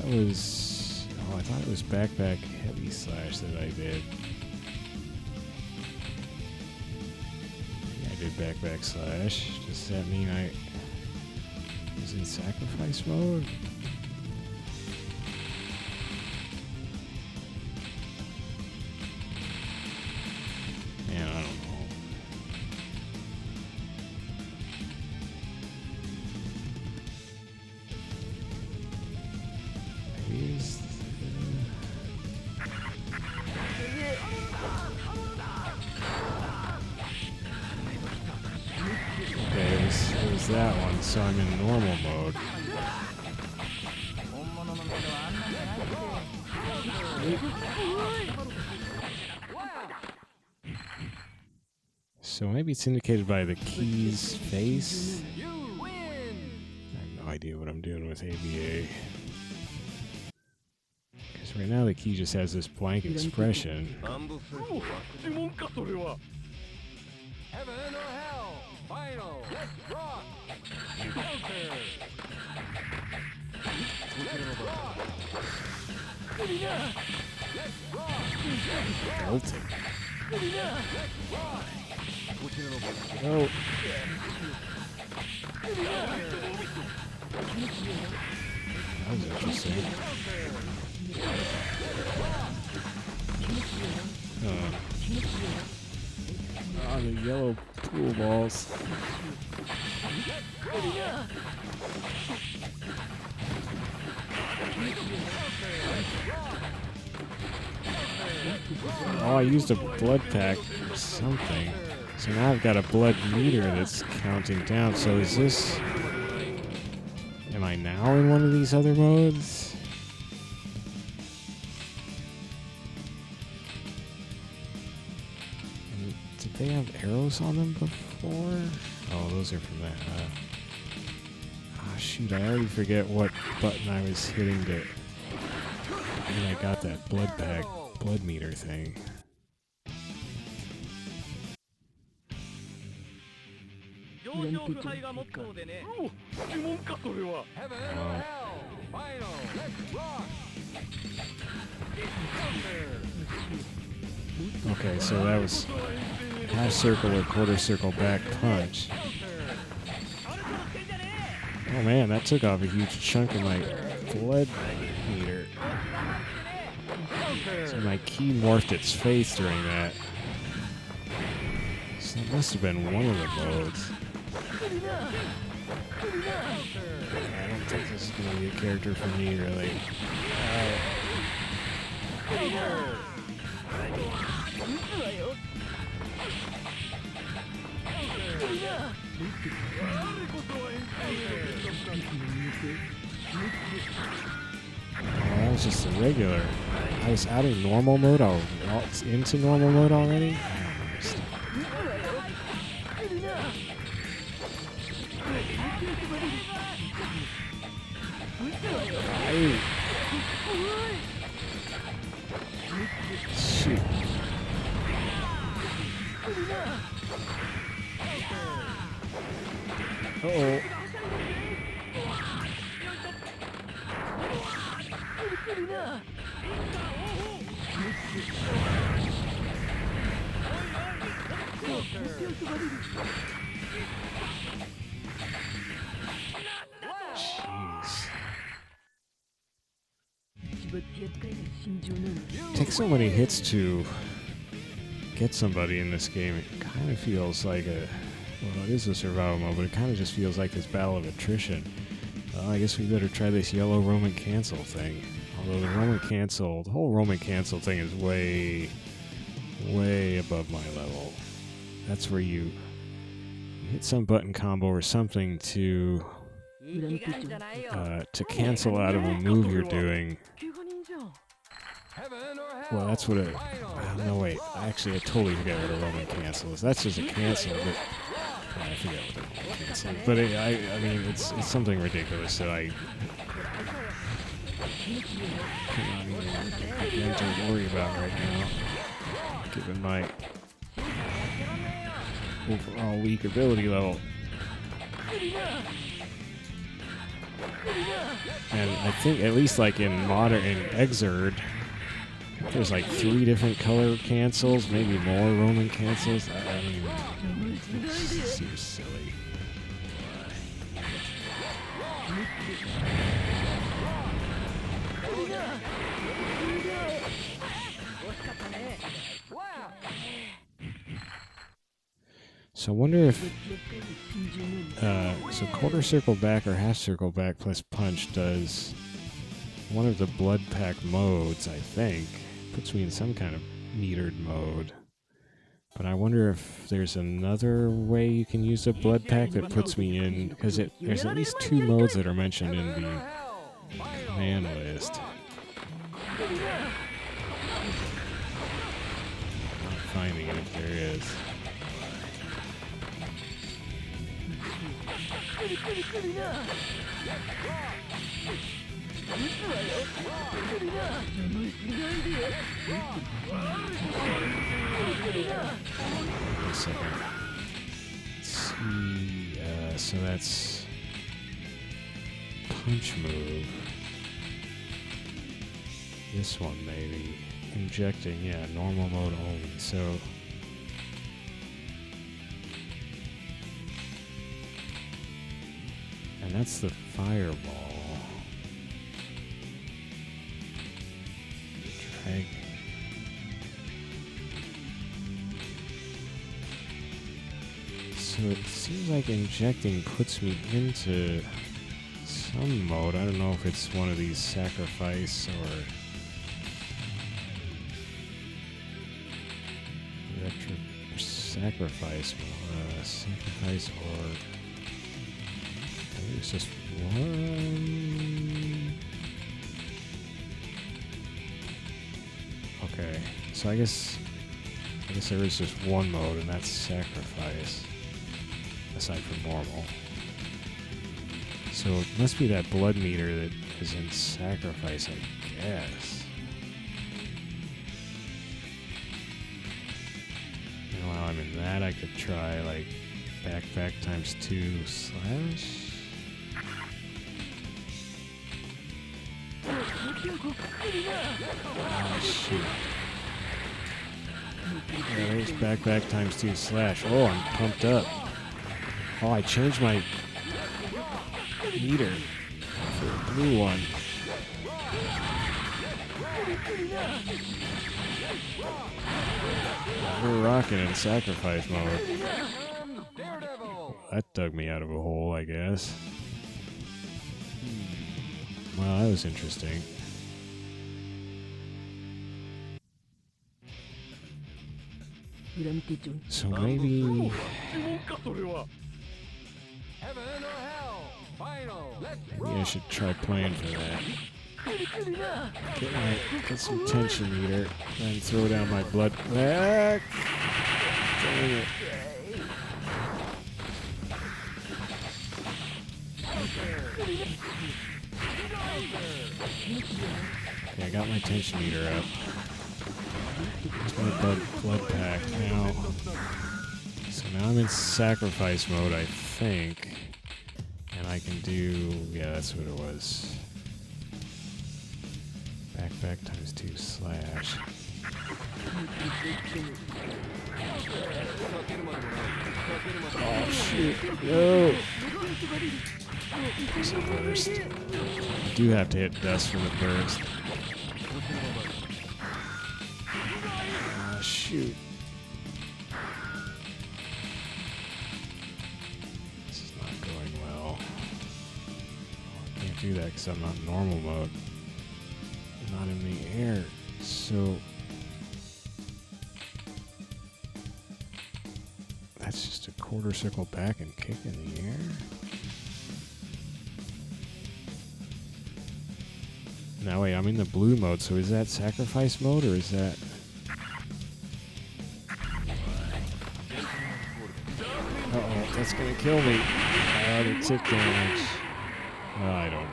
S1: was... Oh, I thought it was back heavy slash that I did. Yeah, I did back slash. Does that mean I was in sacrifice mode? Man, I don't know. Okay, it was that one, so I'm in normal mode. So maybe it's indicated by the key's face. I have no idea what I'm doing with A.B.A. Because right now the key just has this blank expression.
S2: Heaven or hell? Final. Let's rock. Counter. Let's rock.
S1: Belting. Oh. That was interesting. Oh, the yellow pool balls. Oh, I used a blood pack or something. So now I've got a blood meter that's counting down. So is this... Am I now in one of these other modes? And did they have arrows on them before? Oh, those are from that. Oh, shoot, I already forget what button I was hitting to... And I got that blood pack, blood meter thing.
S2: Heaven or hell? Final. Let's rock.
S1: Okay, so that was half circle or quarter circle back punch. Oh man, that took off a huge chunk of my blood meter. So my key morphed its face during that. So that must have been one of the modes. I don't think this is going to be a character for me, really. That was just a regular. I was out of normal mode. I was into normal mode already. Hey. Shoot. Uh-oh. Jeez. Takes so many hits to get somebody in this game. It kind of feels like well, it is a survival mode, but it kind of just feels like this battle of attrition. Well, I guess we better try this yellow Roman cancel thing. Although the whole Roman cancel thing is way, way above my level. That's where you hit some button combo or something to cancel out of a move you're doing. Well, that's what no, wait. Actually, I totally forget what a Roman cancel is. That's just a cancel, but I forget what a cancel is. But I mean, it's something ridiculous, so I cannot even begin to worry about right now, given my overall weak ability level. And I think, at least like in Exerd, there's like 3 different color cancels, maybe more Roman cancels. I mean, it seems silly. So I wonder if so quarter circle back or half circle back plus punch does one of the blood pack modes, I think. Puts me in some kind of metered mode. But I wonder if there's another way you can use a blood pack that puts me in, because there's at least 2 modes that are mentioned in the command list. I'm not finding it if there is. Wait a second. Let's see. So that's punch move. This one maybe. Injecting, yeah, normal mode only. So and that's the fireball. Drag. So it seems like injecting puts me into some mode. I don't know if it's one of these sacrifice or sacrifice or maybe it's just one. Okay, so I guess there is just one mode, and that's sacrifice, aside from normal. So it must be that blood meter that is in sacrifice, I guess. And while I'm in that, I could try like back times 2 slash. Oh, shoot. Yeah, there's back times 2 slash. Oh, I'm pumped up. Oh, I changed my meter for a blue one. We're rocking in sacrifice mode. That dug me out of a hole, I guess. Well, that was interesting. So maybe I should try playing for that. Get some tension meter, then throw down my blood pack. Dang it. Okay, I got my tension meter up. It's my blood pack now. So now I'm in sacrifice mode, I think. And I can do... yeah, that's what it was. Back times 2 slash. Oh shoot, no! There's a burst. You do have to hit dust for the burst. Ah, shoot. This is not going well. I can't do that because I'm not in normal mode. I'm not in the air. So... that's just a quarter circle back and kick in the air? Now wait, I'm in the blue mode, so is that sacrifice mode or is that... uh-oh, that's gonna kill me. The tick damage. I don't know.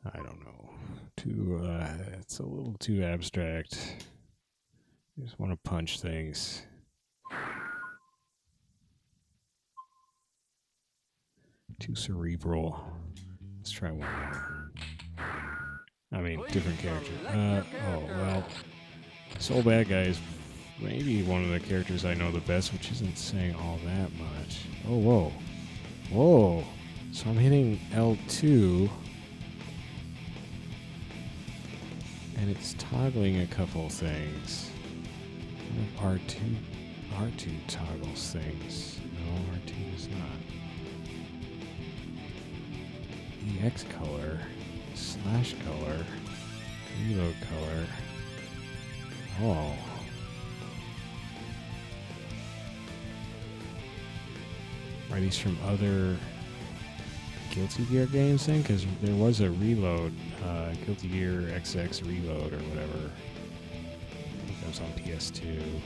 S1: I don't know. It's a little too abstract. I just want to punch things. Too cerebral. Let's try one more. I mean, different character. Oh, well. Soul Badguy is maybe one of the characters I know the best, which isn't saying all that much. Oh, whoa. Whoa. So I'm hitting L2. And it's toggling a couple things. R2 toggles things. No, R2 does not. EX color, slash color, reload color. Oh. Are these from other Guilty Gear games then? Because there was a reload, Guilty Gear XX reload or whatever. I think that was on PS2.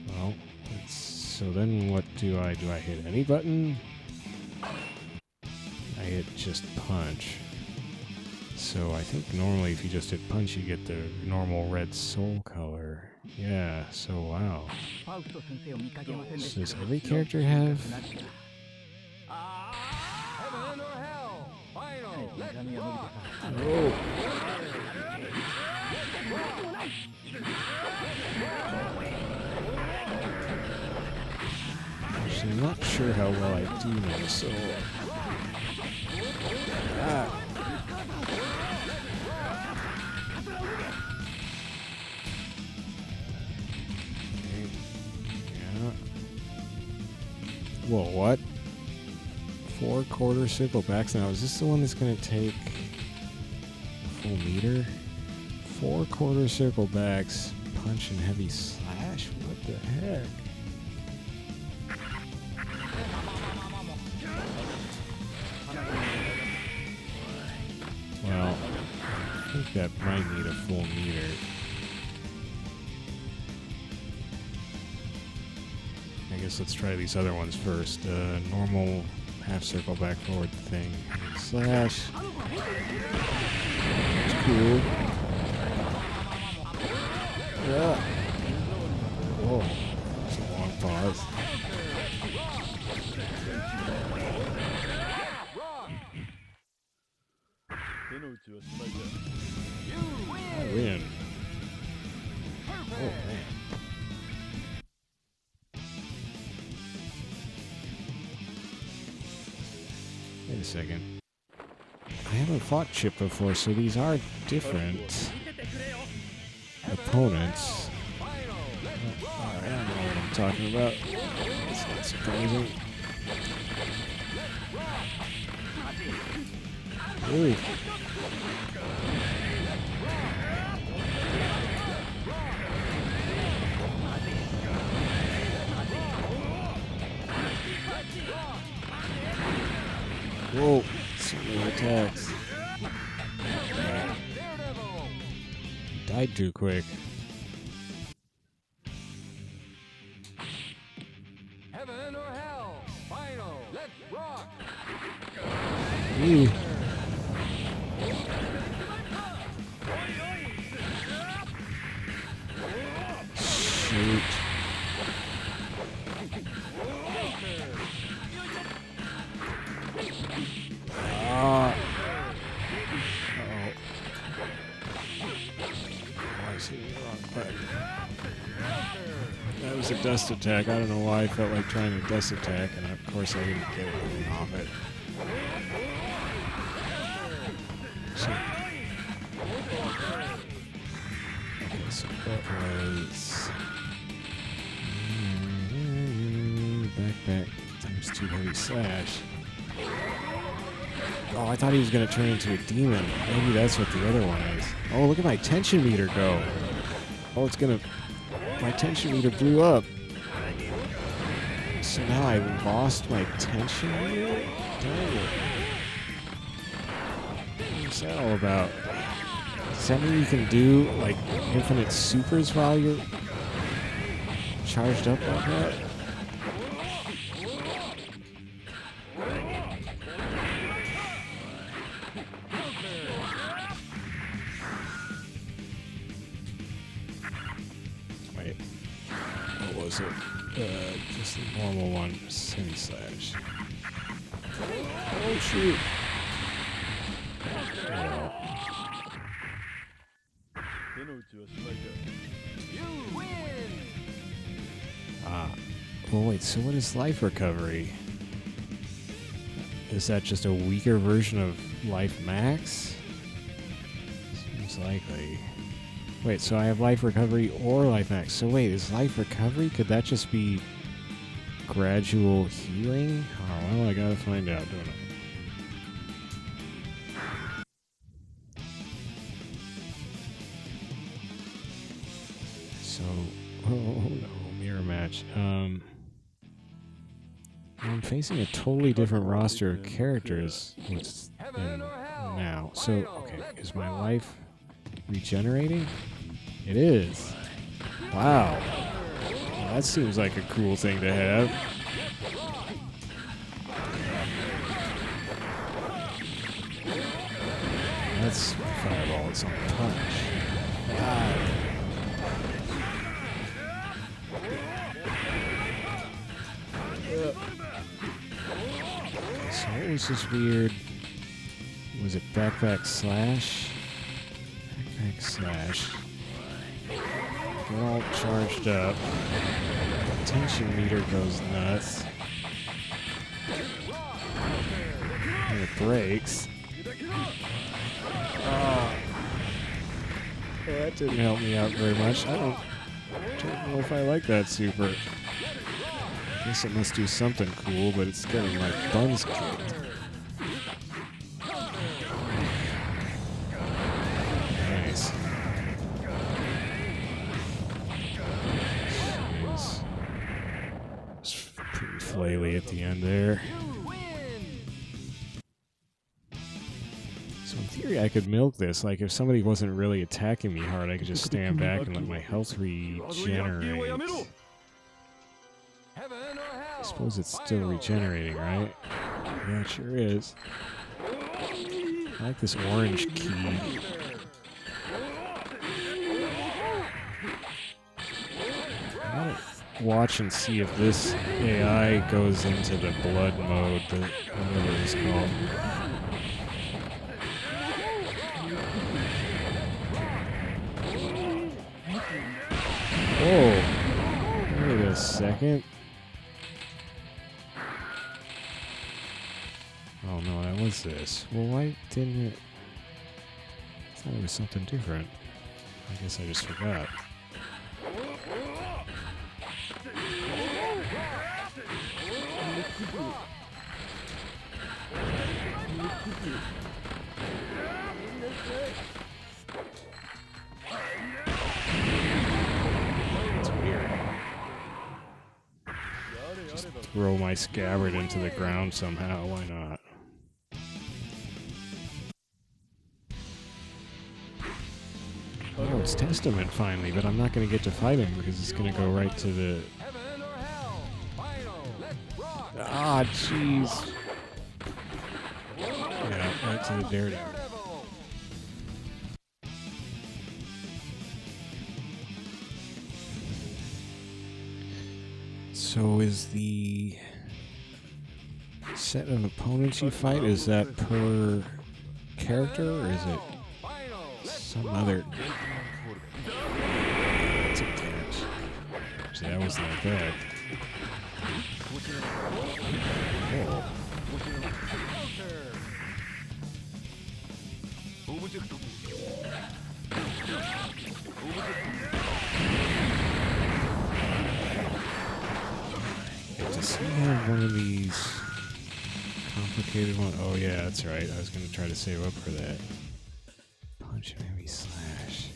S1: Well, so then what do? I hit any button? I hit just punch. So I think normally if you just hit punch you get the normal red soul color. Yeah, so wow. So does every character have...
S2: Heaven or hell? Final.
S1: oh. Actually, I'm not sure how well I do my soul. Ah. Whoa, what? 4 quarter circle backs now. Is this the one that's going to take a full meter? 4 quarter circle backs, punch and heavy slash? What the heck? Well, I think that might need a full meter. I guess let's try these other ones first. Normal half circle back forward thing. Slash. That's cool. Yeah. Whoa. That's a long pause. I win. Oh, man. Wait a second. I haven't fought Chip before, so these are different opponents. Alright, I don't know what I'm talking about. It's not surprising. Ooh. Whoa, so many attacks. Died too quick.
S2: Heaven or hell? Final. Let's rock.
S1: Ooh. Shoot. Ah. Uh-oh. I was hitting the wrong button. That was a dust attack. I don't know why I felt like trying to dust attack, and of course I didn't get anything off it. So, okay, so that was backpack times 2 heavy slash. Oh, I thought he was going to turn into a demon. Maybe that's what the other one is. Oh, look at my tension meter go. Oh, it's going to... My tension meter blew up. So now I lost my tension meter? Dang it. What's that all about? Does that mean you can do, like, infinite supers while you're charged up like that? Wait. What was it? Just the normal one. Semi slash. Oh, shoot.
S2: You win.
S1: Well, wait, so what is life recovery? Is that just a weaker version of life max? Seems likely. Wait, so I have life recovery or life max. So wait, is life recovery? Could that just be gradual healing? Oh, well, I gotta find out, don't I? So, oh no, mirror match. I'm facing a totally different roster of characters now. So, okay, is my life regenerating? It is. Wow. Well, that seems like a cool thing to have. That's fireball. It's on punch. Wow. So what was this weird? Was it backpack slash? Backpack slash. Get all charged up. Tension meter goes nuts. And it breaks. Oh, that didn't help me out very much. I don't know if I like that super. Guess it must do something cool, but it's getting my buns kicked. Nice. Jeez. It's pretty flaily at the end there. So in theory, I could milk this. Like, if somebody wasn't really attacking me hard, I could just stand back and let my health regenerate. I suppose it's still regenerating, right? Yeah, it sure is. I like this orange key. I gotta watch and see if this AI goes into the blood mode, whatever it's called. Oh, wait a second. Oh no, that was this. Well, why didn't it? I thought it was something different. I guess I just forgot. It's weird. Just throw my scabbard into the ground somehow. Why not? Oh, it's Testament finally, but I'm not going to get to fight him because it's going to go right to the...
S2: Heaven or hell. Final. Let's rock.
S1: Ah, jeez. Yeah, right to the Daredevil.
S2: Daredevil.
S1: So is the set of opponents you fight, is that per character, or is it
S2: Final. Let's
S1: some
S2: rock.
S1: other... It's a catch. See, that was not bad. Oh. Does he have one of these complicated ones? Oh yeah, that's right. I was going to try to save up for that. Punch, maybe slash.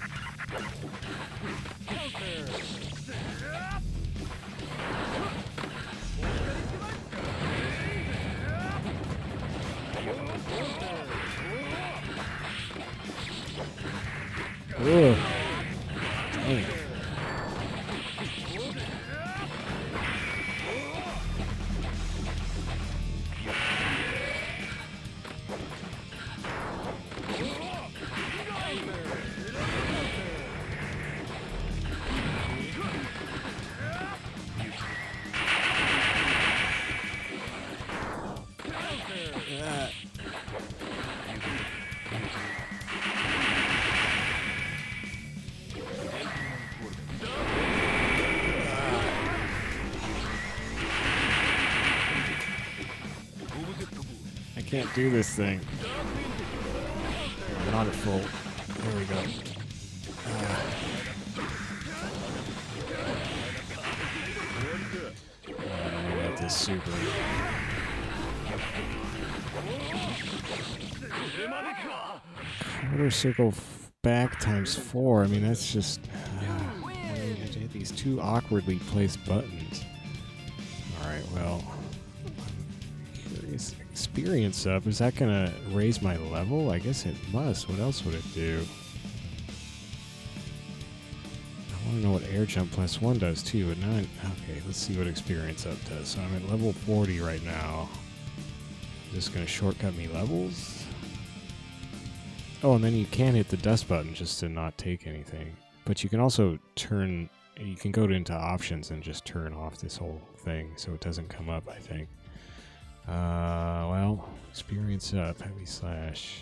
S1: Ugh. Dang. I can't do this thing. I'm not at full. There we go. I got this super. Quarter circle back times 4. I mean, that's just. I hit these two awkwardly placed buttons. Alright, well. Curious. Experience up. Is that gonna raise my level? I guess it must. What else would it do? I want to know what air jump +1 does too. But not. Okay, let's see what experience up does. So I'm at level 40 right now. Is this gonna shortcut me levels? Oh, and then you can hit the dust button just to not take anything. But you can also turn. You can go into options and just turn off this whole thing so it doesn't come up. I think. Well, experience up, heavy slash.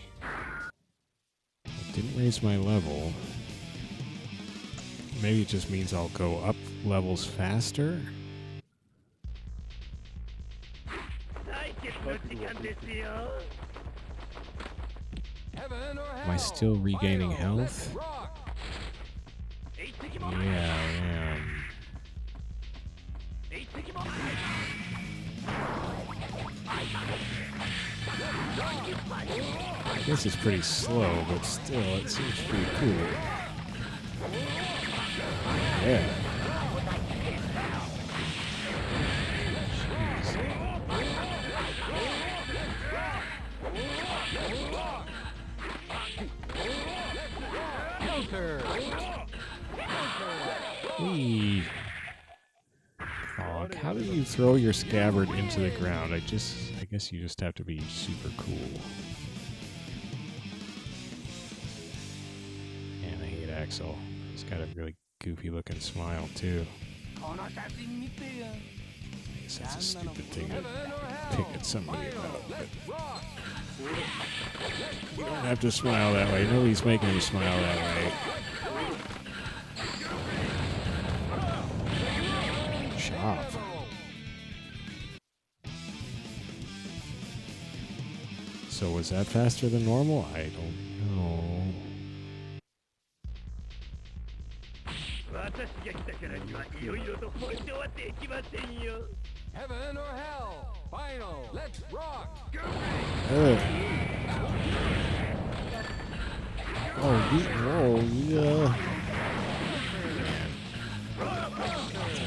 S1: It didn't raise my level. Maybe it just means I'll go up levels faster.
S2: Heaven or hell.
S1: Am I still regaining
S2: Final.
S1: health?
S2: Let's rock.
S1: Yeah, I am. I guess it's pretty slow, but still, it seems pretty cool. Yeah. Whee. Aw, how do you throw your scabbard into the ground? I guess you just have to be super cool. And I hate Axel. He's got a really goofy looking smile too. I guess that's a stupid thing to pick at somebody about, but you don't have to smile that way. Nobody's making you smile that way. Chop. So was that faster than normal? I don't know.
S2: Heaven or hell. Final. Let's rock.
S1: Ugh. Oh, yeah.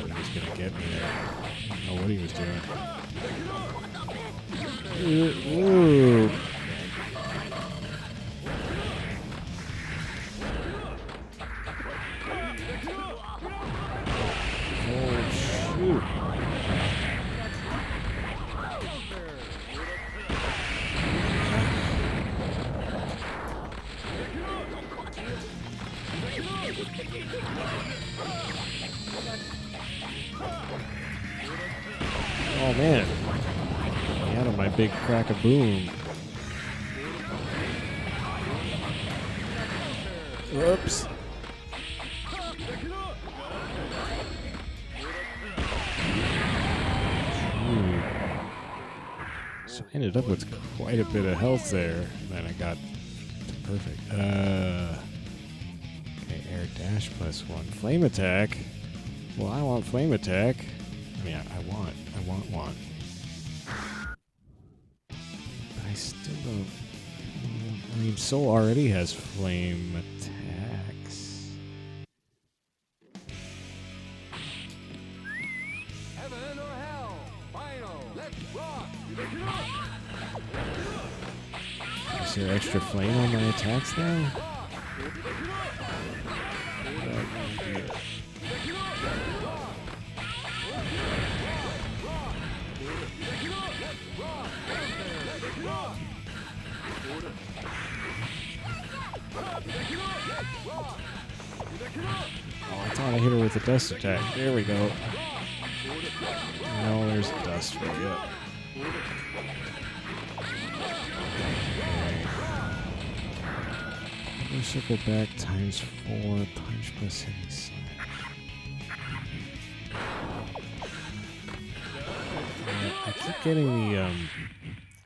S1: He was gonna get me there. I don't know what he was doing. Ooh. Oh man. Out of my big crack of boom. Whoops. Ooh. So I ended up with quite a bit of health there. Then I got perfect. Okay, air dash +1. Flame attack. Well, I want flame attack. I mean, I want one. I still don't. I mean, Soul already has flame attacks.
S2: Heaven or hell? Final. Let's rock.
S1: Is there extra flame on my attacks now? Oh, I thought I hit her with a dust attack. There we go. No, there's dust for you. Okay. Circle back ×4, punch plus any slash. I keep getting the,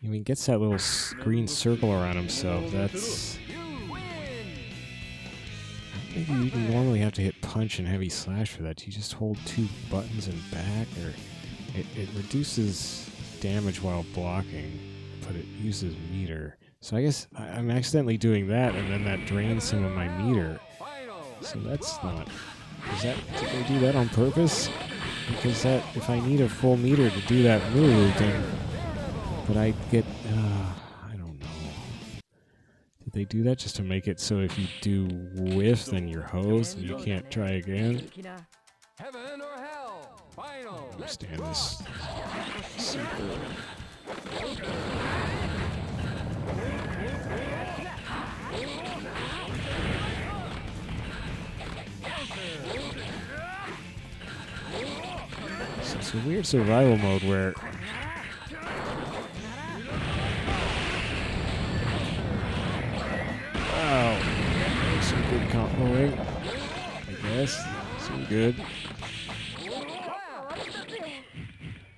S1: when he gets that little green circle around himself, that's... I don't think you normally have to hit punch and heavy slash for that. You just hold 2 buttons and back, or it reduces damage while blocking, but it uses meter. So I guess I'm accidentally doing that, and then that drains some of my meter. So that's not... did they do that on purpose? Because that, if I need a full meter to do that move, then... But I get... I don't know. Did they do that just to make it so if you do whiff, then you're hosed and you can't try again?
S2: Heaven or hell? Final.
S1: Understand this. Super. So it's a weird survival mode where some good comboing, I guess. Some good.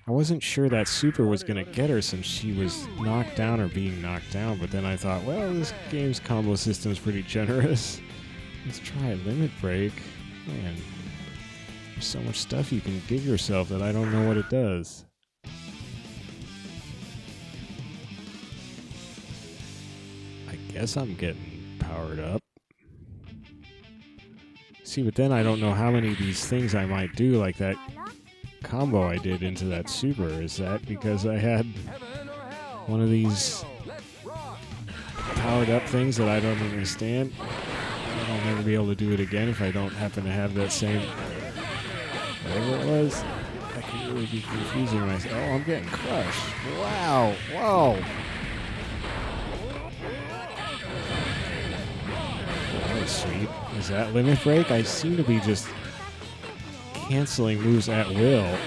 S1: I wasn't sure that super was going to get her since she was knocked down or being knocked down, but then I thought, well, this game's combo system is pretty generous. Let's try Limit Break. Man, there's so much stuff you can give yourself that I don't know what it does. I guess I'm getting powered up. See, but then I don't know how many of these things I might do, like that combo I did into that super. Is that because I had one of these powered up things that I don't understand? I'll never be able to do it again if I don't happen to have that same... whatever it was. That can really be confusing myself. Oh, I'm getting crushed. Wow. Whoa. That was sweet. Is that Limit Break? I seem to be just canceling moves at will.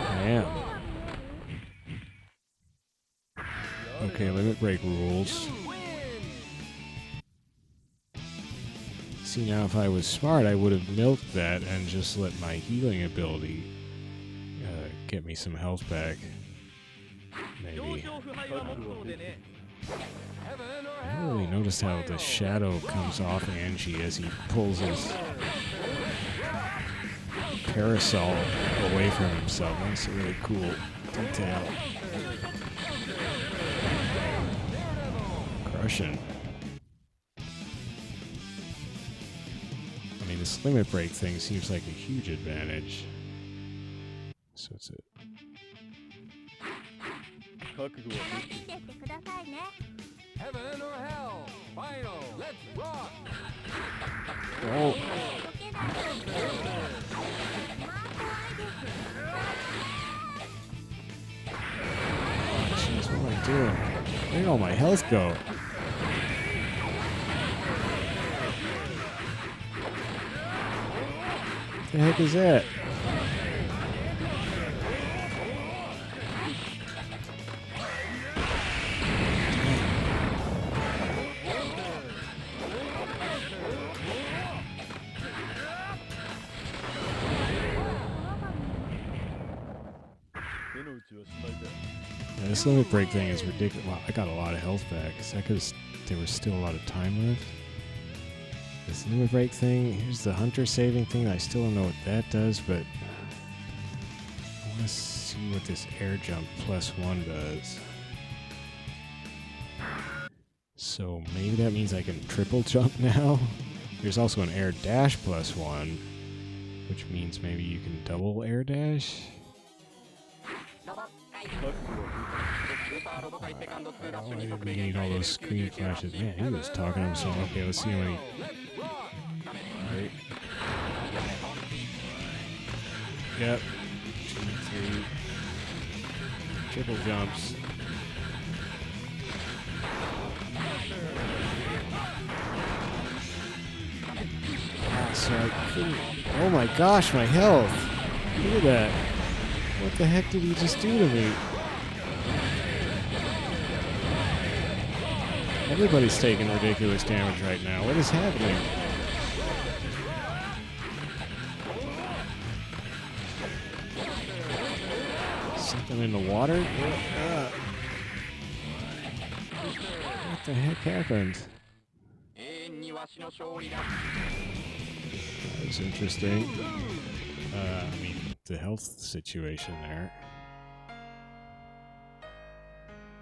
S1: I am. Okay, Limit Break rules. See, now if I was smart, I would have milked that and just let my healing ability get me some health back. Maybe. I don't really notice how the shadow comes off Angie as he pulls his parasol away from himself. That's a really cool detail. Crushing. I mean, this Limit Break thing seems like a huge advantage. So it's a...
S2: Heaven or hell? Final. Let's rock.
S1: Oh. Jeez, what am I doing? Where did all my health go? The heck is that? Yeah, this limit break thing is ridiculous. Wow, I got a lot of health back. Is that because there was still a lot of time left? This limit break thing, here's the hunter saving thing. I still don't know what that does, but I want to see what this air jump +1 does. So maybe that means I can triple jump now? There's also an air dash +1, which means maybe you can double air dash? I didn't need all those screen flashes. Man, he was talking to himself. Okay, let's see how many. Alright. Yep. 2, 3. Triple jumps. So I couldn't. Oh my gosh, my health! Look at that. What the heck did he just do to me? Everybody's taking ridiculous damage right now. What is happening? Something in the water? What the heck happened? That was interesting. I mean, the health situation there.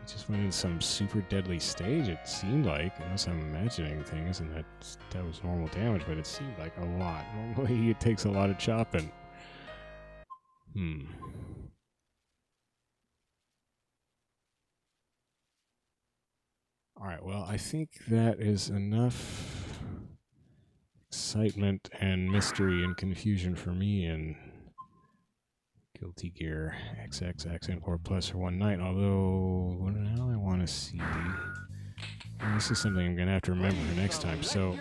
S1: It just went into some super deadly stage, it seemed like, unless I'm imagining things, and that was normal damage, but it seemed like a lot. Normally it takes a lot of chopping. Alright, well, I think that is enough excitement and mystery and confusion for me in Guilty Gear XX Import Plus for one night, although now I want to see. And this is something I'm going to have to remember for next time. So,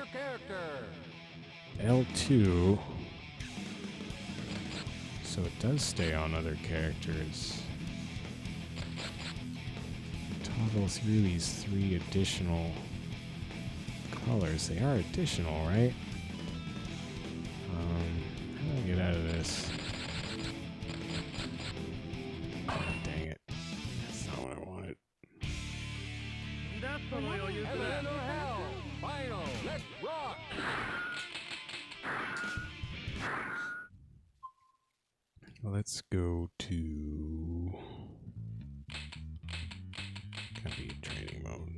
S1: L2. So it does stay on other characters. Toggle through these 3 additional colors. They are additional, right? How do I get out of this? Oh, dang it. That's not what I wanted.
S2: Heaven or hell? Final. Let's rock.
S1: Let's go to... Gotta be training mode.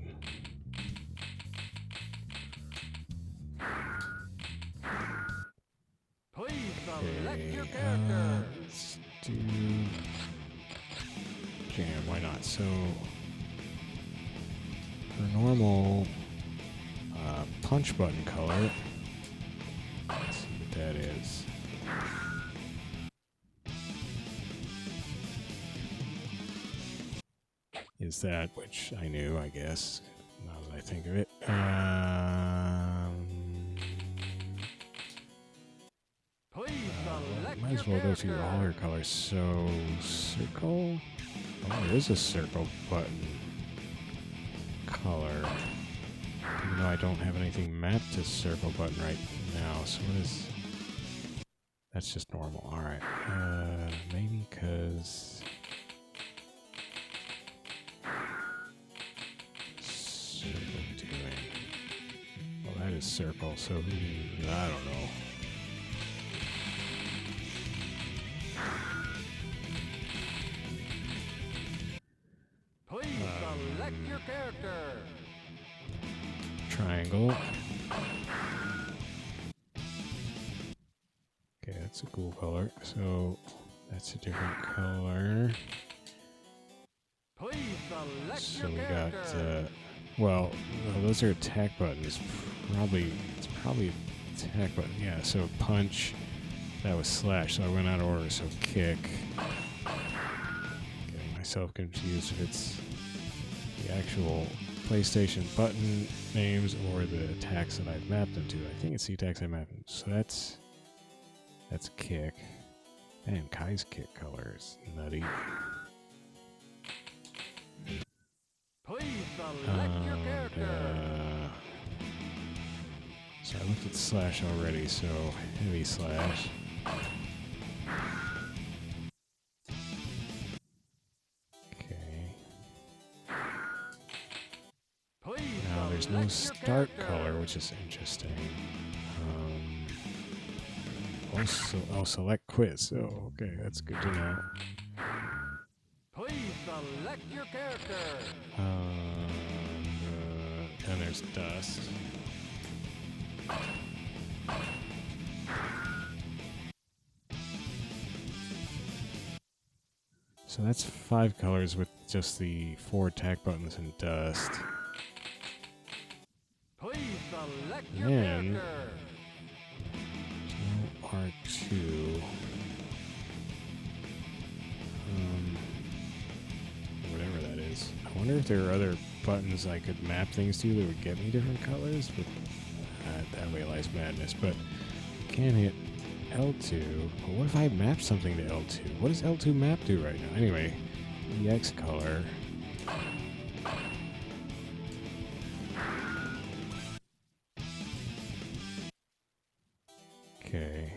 S2: Please select your character.
S1: Let's do... Jam, why not? So, for normal punch button color, let's see what that is. Is that, which I knew, I guess, now that I think of it. Might as well go through all her colors. So, circle. Oh, there is a circle button color. Even though I don't have anything mapped to circle button right now. So what is... That's just normal. Alright. Maybe because... Circle doing... Well, that is circle, so I don't know.
S2: Please select your character.
S1: Triangle. Okay, that's a cool color. So that's a different color.
S2: Please select
S1: So
S2: your
S1: we
S2: character.
S1: got well, those are attack buttons. It's probably attack button. Yeah, so punch. That was slash, so I went out of order. So kick. Getting myself confused if it's the actual PlayStation button names or the attacks that I've mapped them to. I think it's the attacks I mapped them to. So that's That's kick. And Kai's kick color is nutty.
S2: Please select your character.
S1: So I looked at slash already, so heavy slash. Okay.
S2: Please
S1: Now there's no start color, which is interesting. Also, I'll select quiz. Oh, okay, that's good to know.
S2: Please select your character.
S1: And there's dust. So that's 5 colors with just the 4 attack buttons and dust.
S2: Please select your
S1: Then
S2: character.
S1: no R2. Whatever that is. I wonder if there are other buttons I could map things to that would get me different colors, but that way lies madness. But can't hit L2. But what if I map something to L2? What does L2 map do right now? Anyway, EX color. Okay.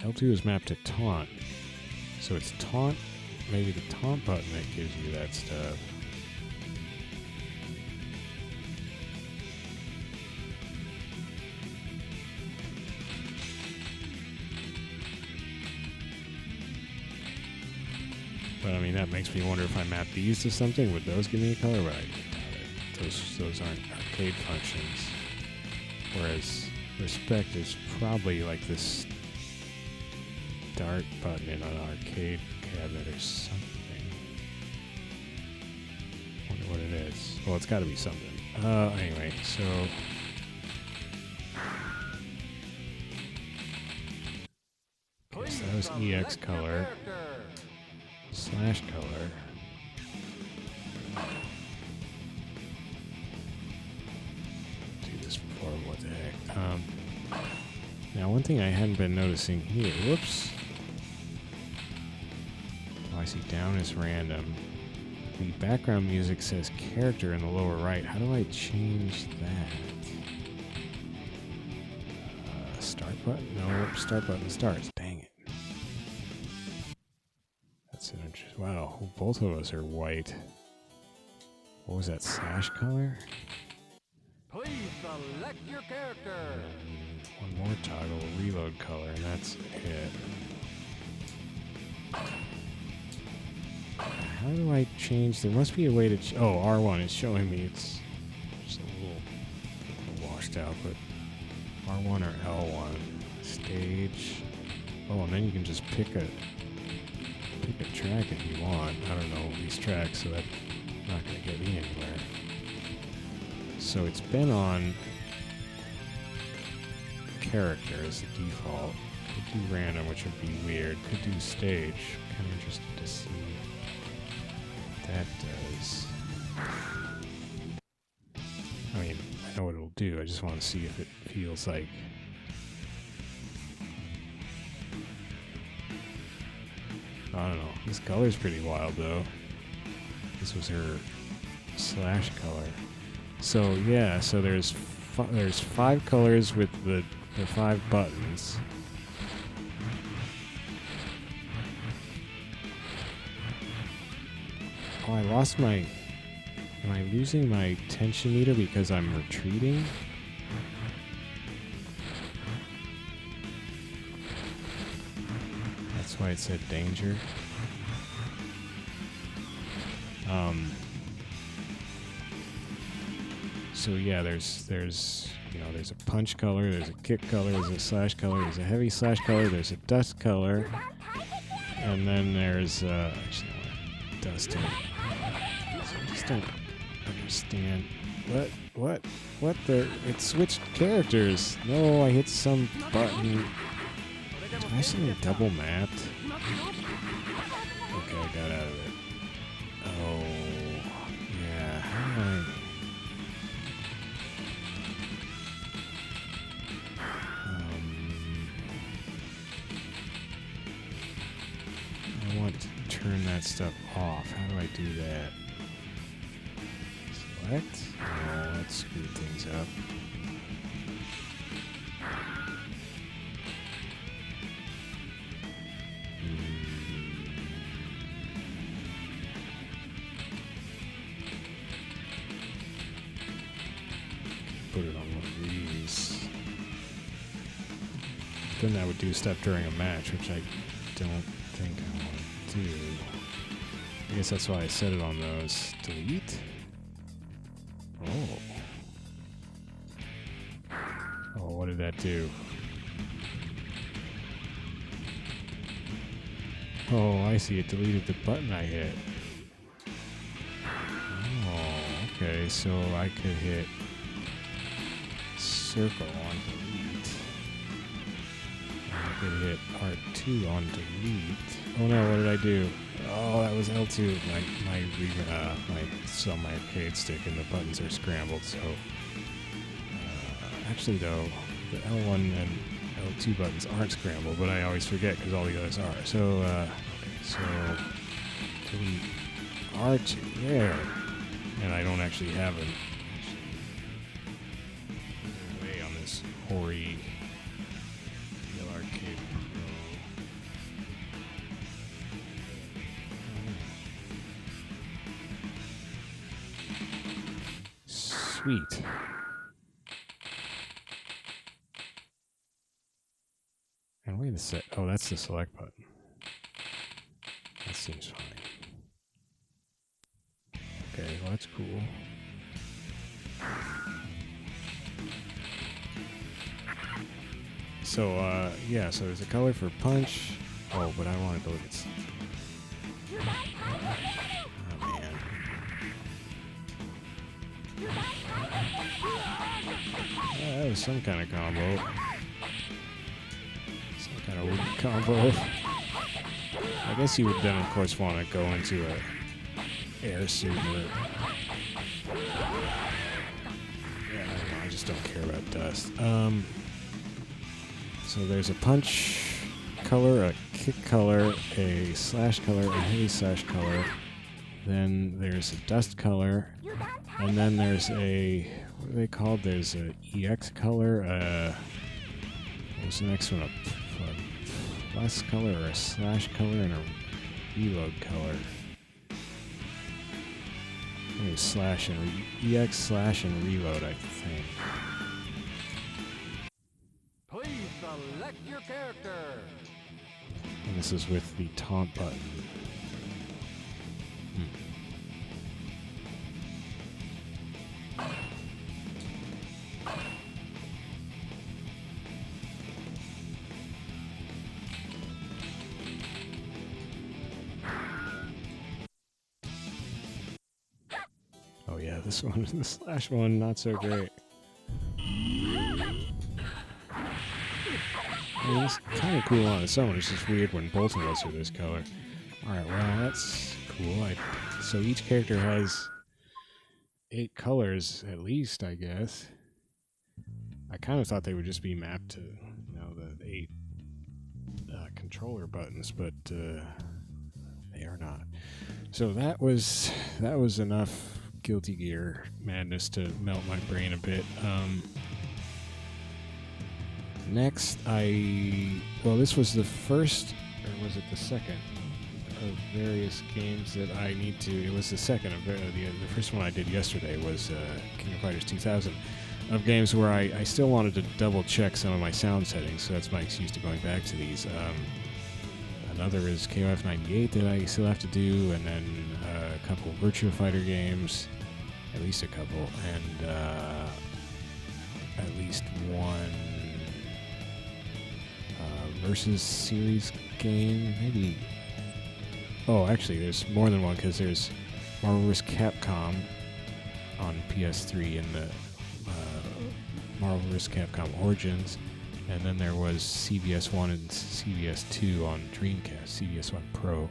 S1: L2 is mapped to taunt. So it's taunt, maybe the taunt button that gives you that stuff. But I mean, that makes me wonder if I map these to something, would those give me a color? But I doubt it. Those aren't arcade functions. Whereas respect is probably like this start button in an arcade cabinet or something. Wonder what it is. Well, it's got to be something. Anyway, so okay, so that was EX color, slash color. Do this before. What the heck? Now, one thing I hadn't been noticing here. Whoops. Oh, I see down is random. The background music says character in the lower right. How do I change that? Start button? No, start button starts. Dang it. That's an interesting. Wow, both of us are white. What was that slash color?
S2: Please select your character.
S1: One more toggle, reload color, and that's it. How do I change? There must be a way to. Oh, R1 is showing me. It's just a little washed out, but R1 or L1 stage. Oh, and then you can just pick a track if you want. I don't know these tracks, so that's not going to get me anywhere. So it's been on character as the default. Could do random, which would be weird. Could do stage. Kind of interested to see what that does. I mean, I know what it'll do. I just want to see if it feels like. I don't know. This color's pretty wild, though. This was her slash color. So yeah, so there's 5 colors with the 5 buttons. Oh, I lost my. Am I losing my tension meter because I'm retreating? That's why it said danger. So yeah, there's a punch color, there's a kick color, there's a slash color, there's a heavy slash color, there's a dust color, and then there's actually I want dust in it. So I just don't understand what the it switched characters. No, I hit some button. Did I suddenly double mapped? Okay, I got out of it. Oh. I want to turn that stuff off. How do I do that? Select? No, let's screw things up. Put it on one of these. Then that would do stuff during a match, which I don't think I want to do. I guess that's why I set it on those. Delete? Oh. Oh, what did that do? Oh, I see. It deleted the button I hit. Oh, okay. So I could hit circle on delete. And I could hit R2 on delete. Oh no, what did I do? Oh, that was L2. My arcade stick and the buttons are scrambled. So actually, though, the L1 and L2 buttons aren't scrambled, but I always forget because all the others are. So okay, so delete R2 there, and I don't actually have an way on this hoary arcade. Sweet. And wait a sec. Oh, that's the select button. That seems fine. Okay, well, that's cool. So, yeah, so there's a color for punch. Oh, but I wanted to look at... Oh, man. That was some kind of combo. Some kind of weird combo. I guess you would then, of course, want to go into a air suit or... Yeah, I don't know, I just don't care about dust. So there's a punch color, a kick color, a slash color, a heavy slash color. Then there's a dust color. And then there's a... What are they called? There's a EX color, what was the next one? A plus color or a slash color and a reload color. Maybe slash and EX slash and reload, I think.
S2: Please select your character.
S1: And this is with the taunt button. Oh yeah, this one, the slash one, not so great. I mean, it's kind of cool on its own. It's just weird when both of us are this color. Alright, well, that's cool. So each character has 8 colors, at least, I guess. I kind of thought they would just be mapped to, you know, the 8 controller buttons, but they are not. So that was enough Guilty Gear madness to melt my brain a bit. Next, this was the first, or was it the second, of various games that I need to... It was the second of the first one I did yesterday was King of Fighters 2000, of games where I still wanted to double check some of my sound settings, so that's my excuse to going back to these. Another is KOF 98 that I still have to do, and then a couple Virtua Fighter games, at least a couple, and at least one Versus series game, maybe. Oh, actually, there's more than one because there's Marvel vs. Capcom on PS3 and the Marvel vs. Capcom Origins, and then there was CVS 1 and CVS 2 on Dreamcast, CVS 1 Pro.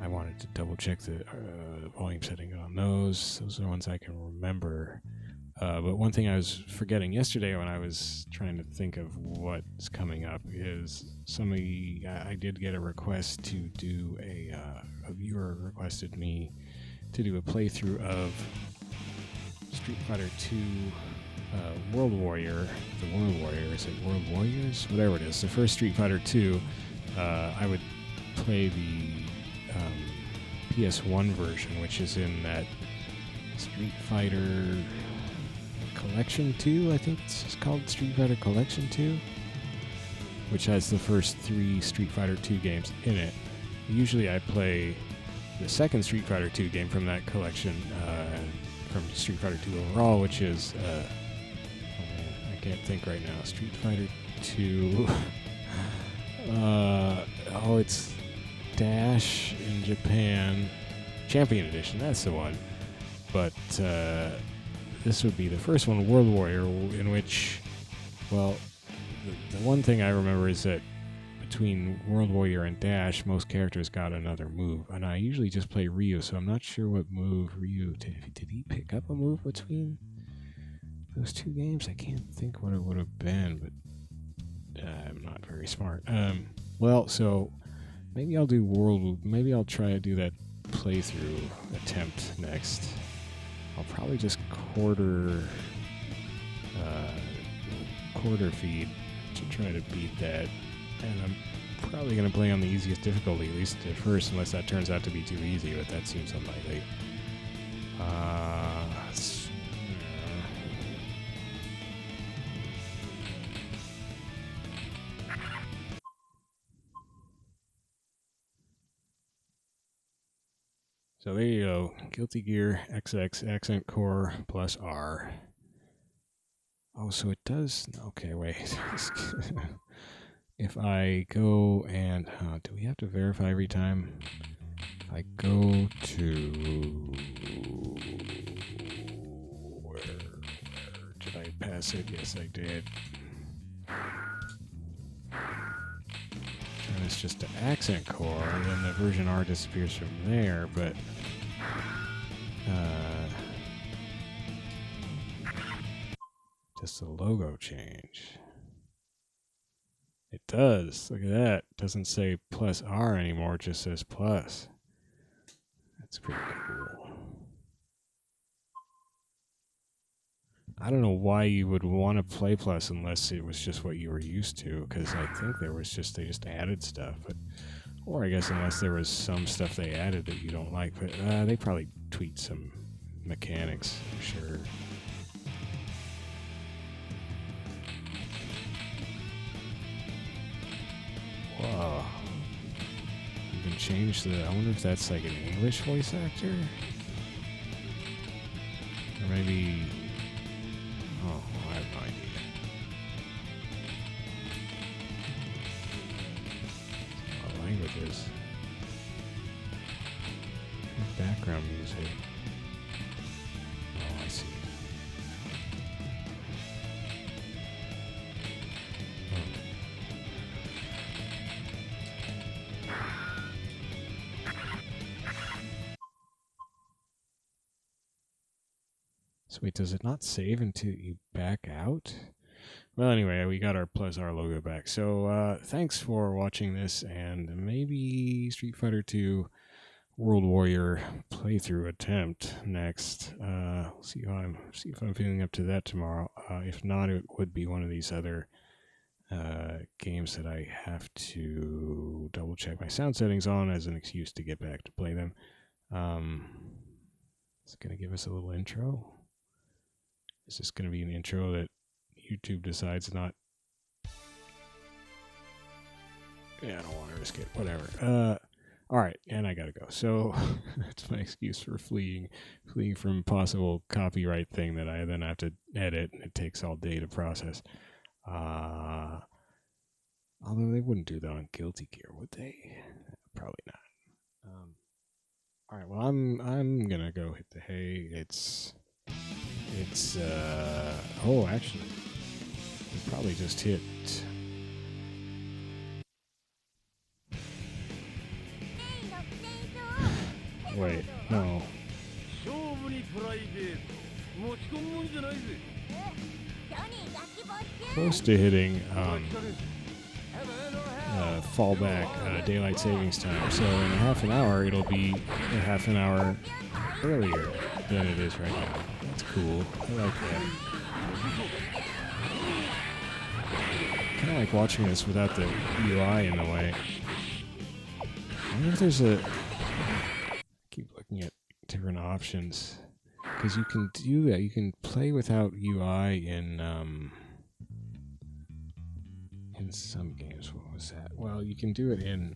S1: I wanted to double check the volume setting on those. Those are the ones I can remember. But one thing I was forgetting yesterday when I was trying to think of what's coming up is I did get a request to do a viewer requested me to do a playthrough of Street Fighter 2 World Warrior. The World Warrior, is it World Warriors? Whatever it is. The first Street Fighter 2, I would play the PS1 version, which is in that Street Fighter Collection 2, I think it's called Street Fighter Collection 2, which has the first 3 Street Fighter 2 games in it. Usually I play the second Street Fighter 2 game from that collection, from Street Fighter 2 overall, which is, I can't think right now, Street Fighter 2, it's Dash in Japan, Champion Edition, that's the one. But this would be the first one, World Warrior, in which, well, the one thing I remember is that between World Warrior and Dash, most characters got another move. And I usually just play Ryu, so I'm not sure what move Ryu... Did he pick up a move between those 2 games? I can't think what it would have been, but I'm not very smart. Well, so maybe I'll do maybe I'll try to do that playthrough attempt next. I'll probably just quarter feed to try to beat that, and I'm probably going to play on the easiest difficulty, at least at first, unless that turns out to be too easy, but that seems unlikely. So there you go, Guilty Gear XX Accent Core plus R. Oh, so it does... Okay, wait. If I go and... do we have to verify every time? If I go to... Where did I pass it? Yes, I did. Turn this just to Accent Core, and then the version R disappears from there, but... just the logo change. It does. Look at that. It doesn't say plus R anymore. It just says plus. That's pretty cool. I don't know why you would want to play plus unless it was just what you were used to, because I think they just added stuff. Or I guess unless there was some stuff they added that you don't like. But they probably tweaked some mechanics, I'm sure. Whoa. You can change the... I wonder if that's like an English voice actor? Or maybe... Oh, I have no idea. What languages? Background music. Oh, I see. So wait, does it not save until you back out? Well, anyway, we got our plus R logo back. So thanks for watching this, and maybe Street Fighter 2 World Warrior playthrough attempt next. See if I'm feeling up to that tomorrow. If not, it would be one of these other games that I have to double check my sound settings on as an excuse to get back to play them. It's going to give us a little intro. Is this going to be an intro that YouTube decides not... Yeah, I don't want to risk it. Whatever. All right, and I gotta go. So that's my excuse for fleeing from possible copyright thing that I then have to edit, and it takes all day to process. Although they wouldn't do that on Guilty Gear, would they? Probably not. All right, well, I'm gonna go hit the hay. It's oh, actually, we probably just hit. Wait, no. close to hitting fallback daylight savings time. So in a half an hour, it'll be a half an hour earlier than it is right now. That's cool. I like that. Kind of like watching this without the UI in the way. I wonder if there's a... keep looking at different options. Because you can do that. You can play without UI in some games. What was that? Well, you can do it in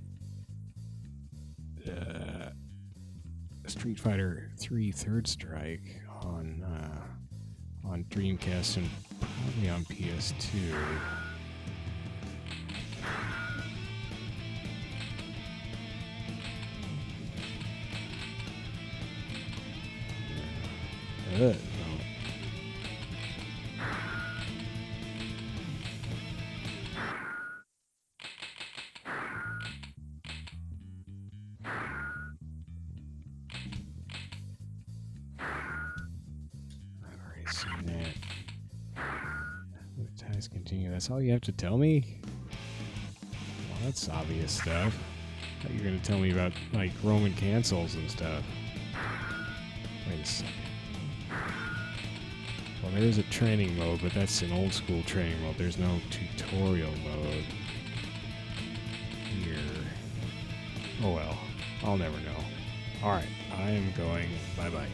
S1: Street Fighter 3 Third Strike on Dreamcast and probably on PS2. No. I've already seen that. Ties continue. That's all you have to tell me? Well, that's obvious stuff. I thought you were going to tell me about, like, Roman cancels and stuff. Wait a second. Well, there is a training mode, but that's an old school training mode. There's no tutorial mode here. Oh well, I'll never know. Alright, I am going bye-bye.